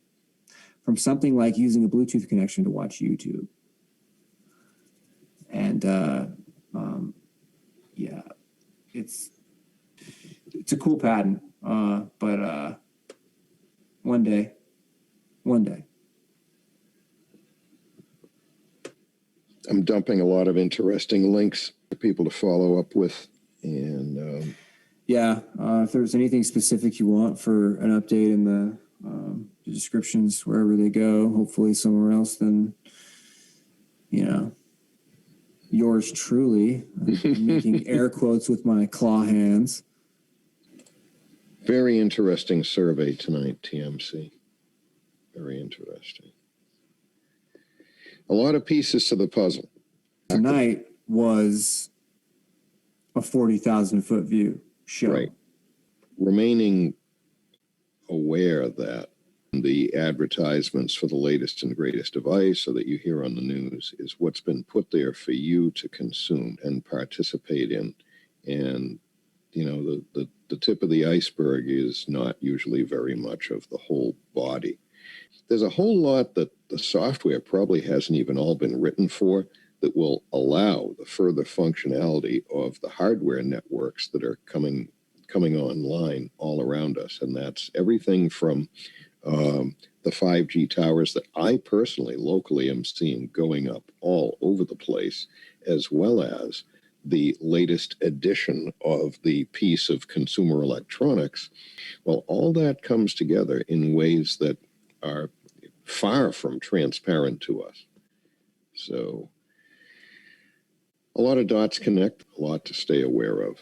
from something like using a Bluetooth connection to watch YouTube. And, it's a cool patent, but one day. I'm dumping a lot of interesting links for people to follow up with. And if there's anything specific you want for an update in the descriptions, wherever they go, hopefully somewhere else than, yours truly. I'm making air quotes with my claw hands. Very interesting survey tonight, TMC. Very interesting. A lot of pieces to the puzzle. Tonight was a 40,000-foot view show. Right. Remaining aware that the advertisements for the latest and greatest device, or that you hear on the news, is what's been put there for you to consume and participate in. And, the tip of the iceberg is not usually very much of the whole body. There's a whole lot that the software probably hasn't even all been written for that will allow the further functionality of the hardware networks that are coming online all around us. And that's everything from the 5G towers that I personally locally am seeing going up all over the place, as well as the latest edition of the piece of consumer electronics. Well, all that comes together in ways that are far from transparent to us. So a lot of dots connect, a lot to stay aware of.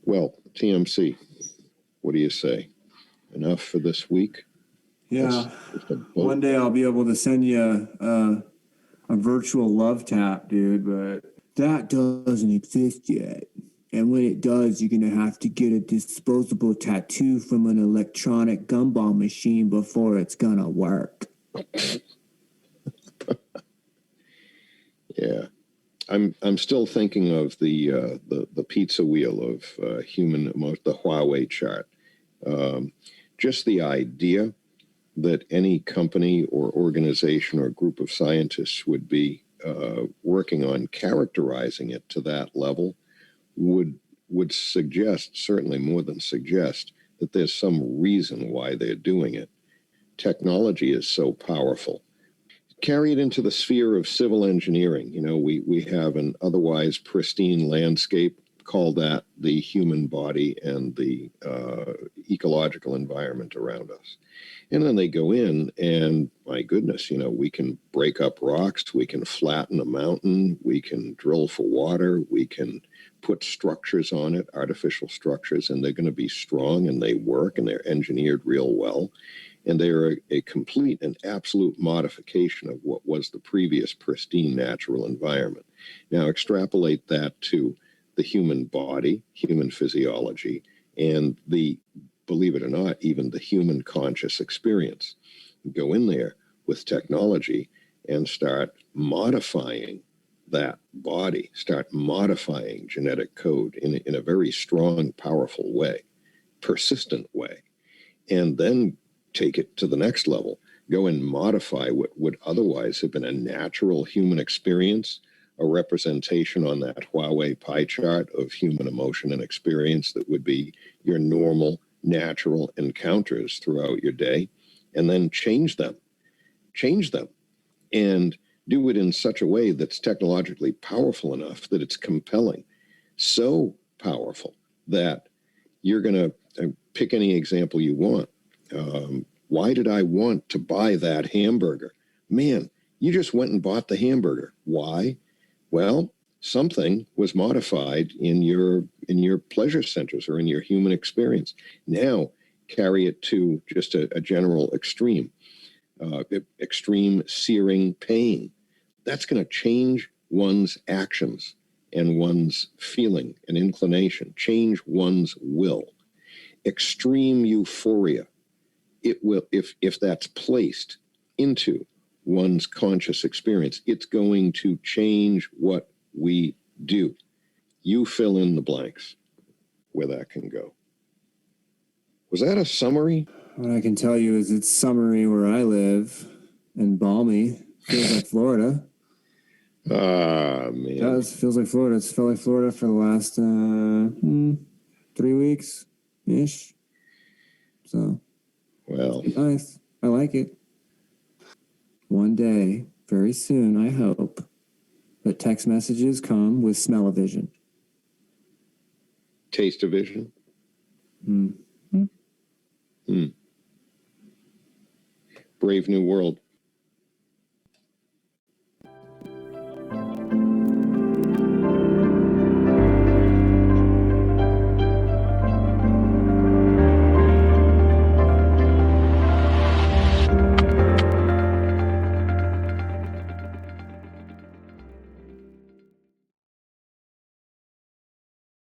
Well, TMC, what do you say? enough for this week. Yeah. Just a boat. One day I'll be able to send you a virtual love tap, dude, but that doesn't exist yet. And when it does, you're going to have to get a disposable tattoo from an electronic gumball machine before it's going to work. Yeah. I'm still thinking of the pizza wheel of the Huawei chart. Just the idea that any company or organization or group of scientists would be working on characterizing it to that level would suggest, certainly more than suggest, that there's some reason why they're doing it. Technology is so powerful. Carry it into the sphere of civil engineering. You know, we have an otherwise pristine landscape, call that the human body and the ecological environment around us. And then they go in and, my goodness, you know, we can break up rocks, we can flatten a mountain, we can drill for water, we can put structures on it, artificial structures, and they're going to be strong and they work and they're engineered real well. And they're a complete and absolute modification of what was the previous pristine natural environment. Now extrapolate that to the human body, human physiology, and the, believe it or not, even the human conscious experience. Go in there with technology and start modifying that body, start modifying genetic code in a very strong, powerful way, persistent way, and then take it to the next level. Go and modify what would otherwise have been a natural human experience, a representation on that Huawei pie chart of human emotion and experience that would be your normal, natural encounters throughout your day, and then change them, and do it in such a way that's technologically powerful enough that it's compelling, so powerful that you're going to pick any example you want. Why did I want to buy that hamburger? Man, you just went and bought the hamburger. Why? Well, something was modified in your pleasure centers or in your human experience. Now carry it to just a general extreme searing pain. That's going to change one's actions and one's feeling and inclination, change one's will. Extreme euphoria, it will, if that's placed into one's conscious experience, it's going to change what we do. You fill in the blanks where that can go. Was that a summary? What I can tell you is it's summery where I live and balmy. Feels like Florida. Ah, man. It does. Feels like Florida. It's felt like Florida for the last 3 weeks-ish. So, well, it's nice. I like it. One day, very soon, I hope, that text messages come with smell-o-vision. Taste-o-vision? Brave new world.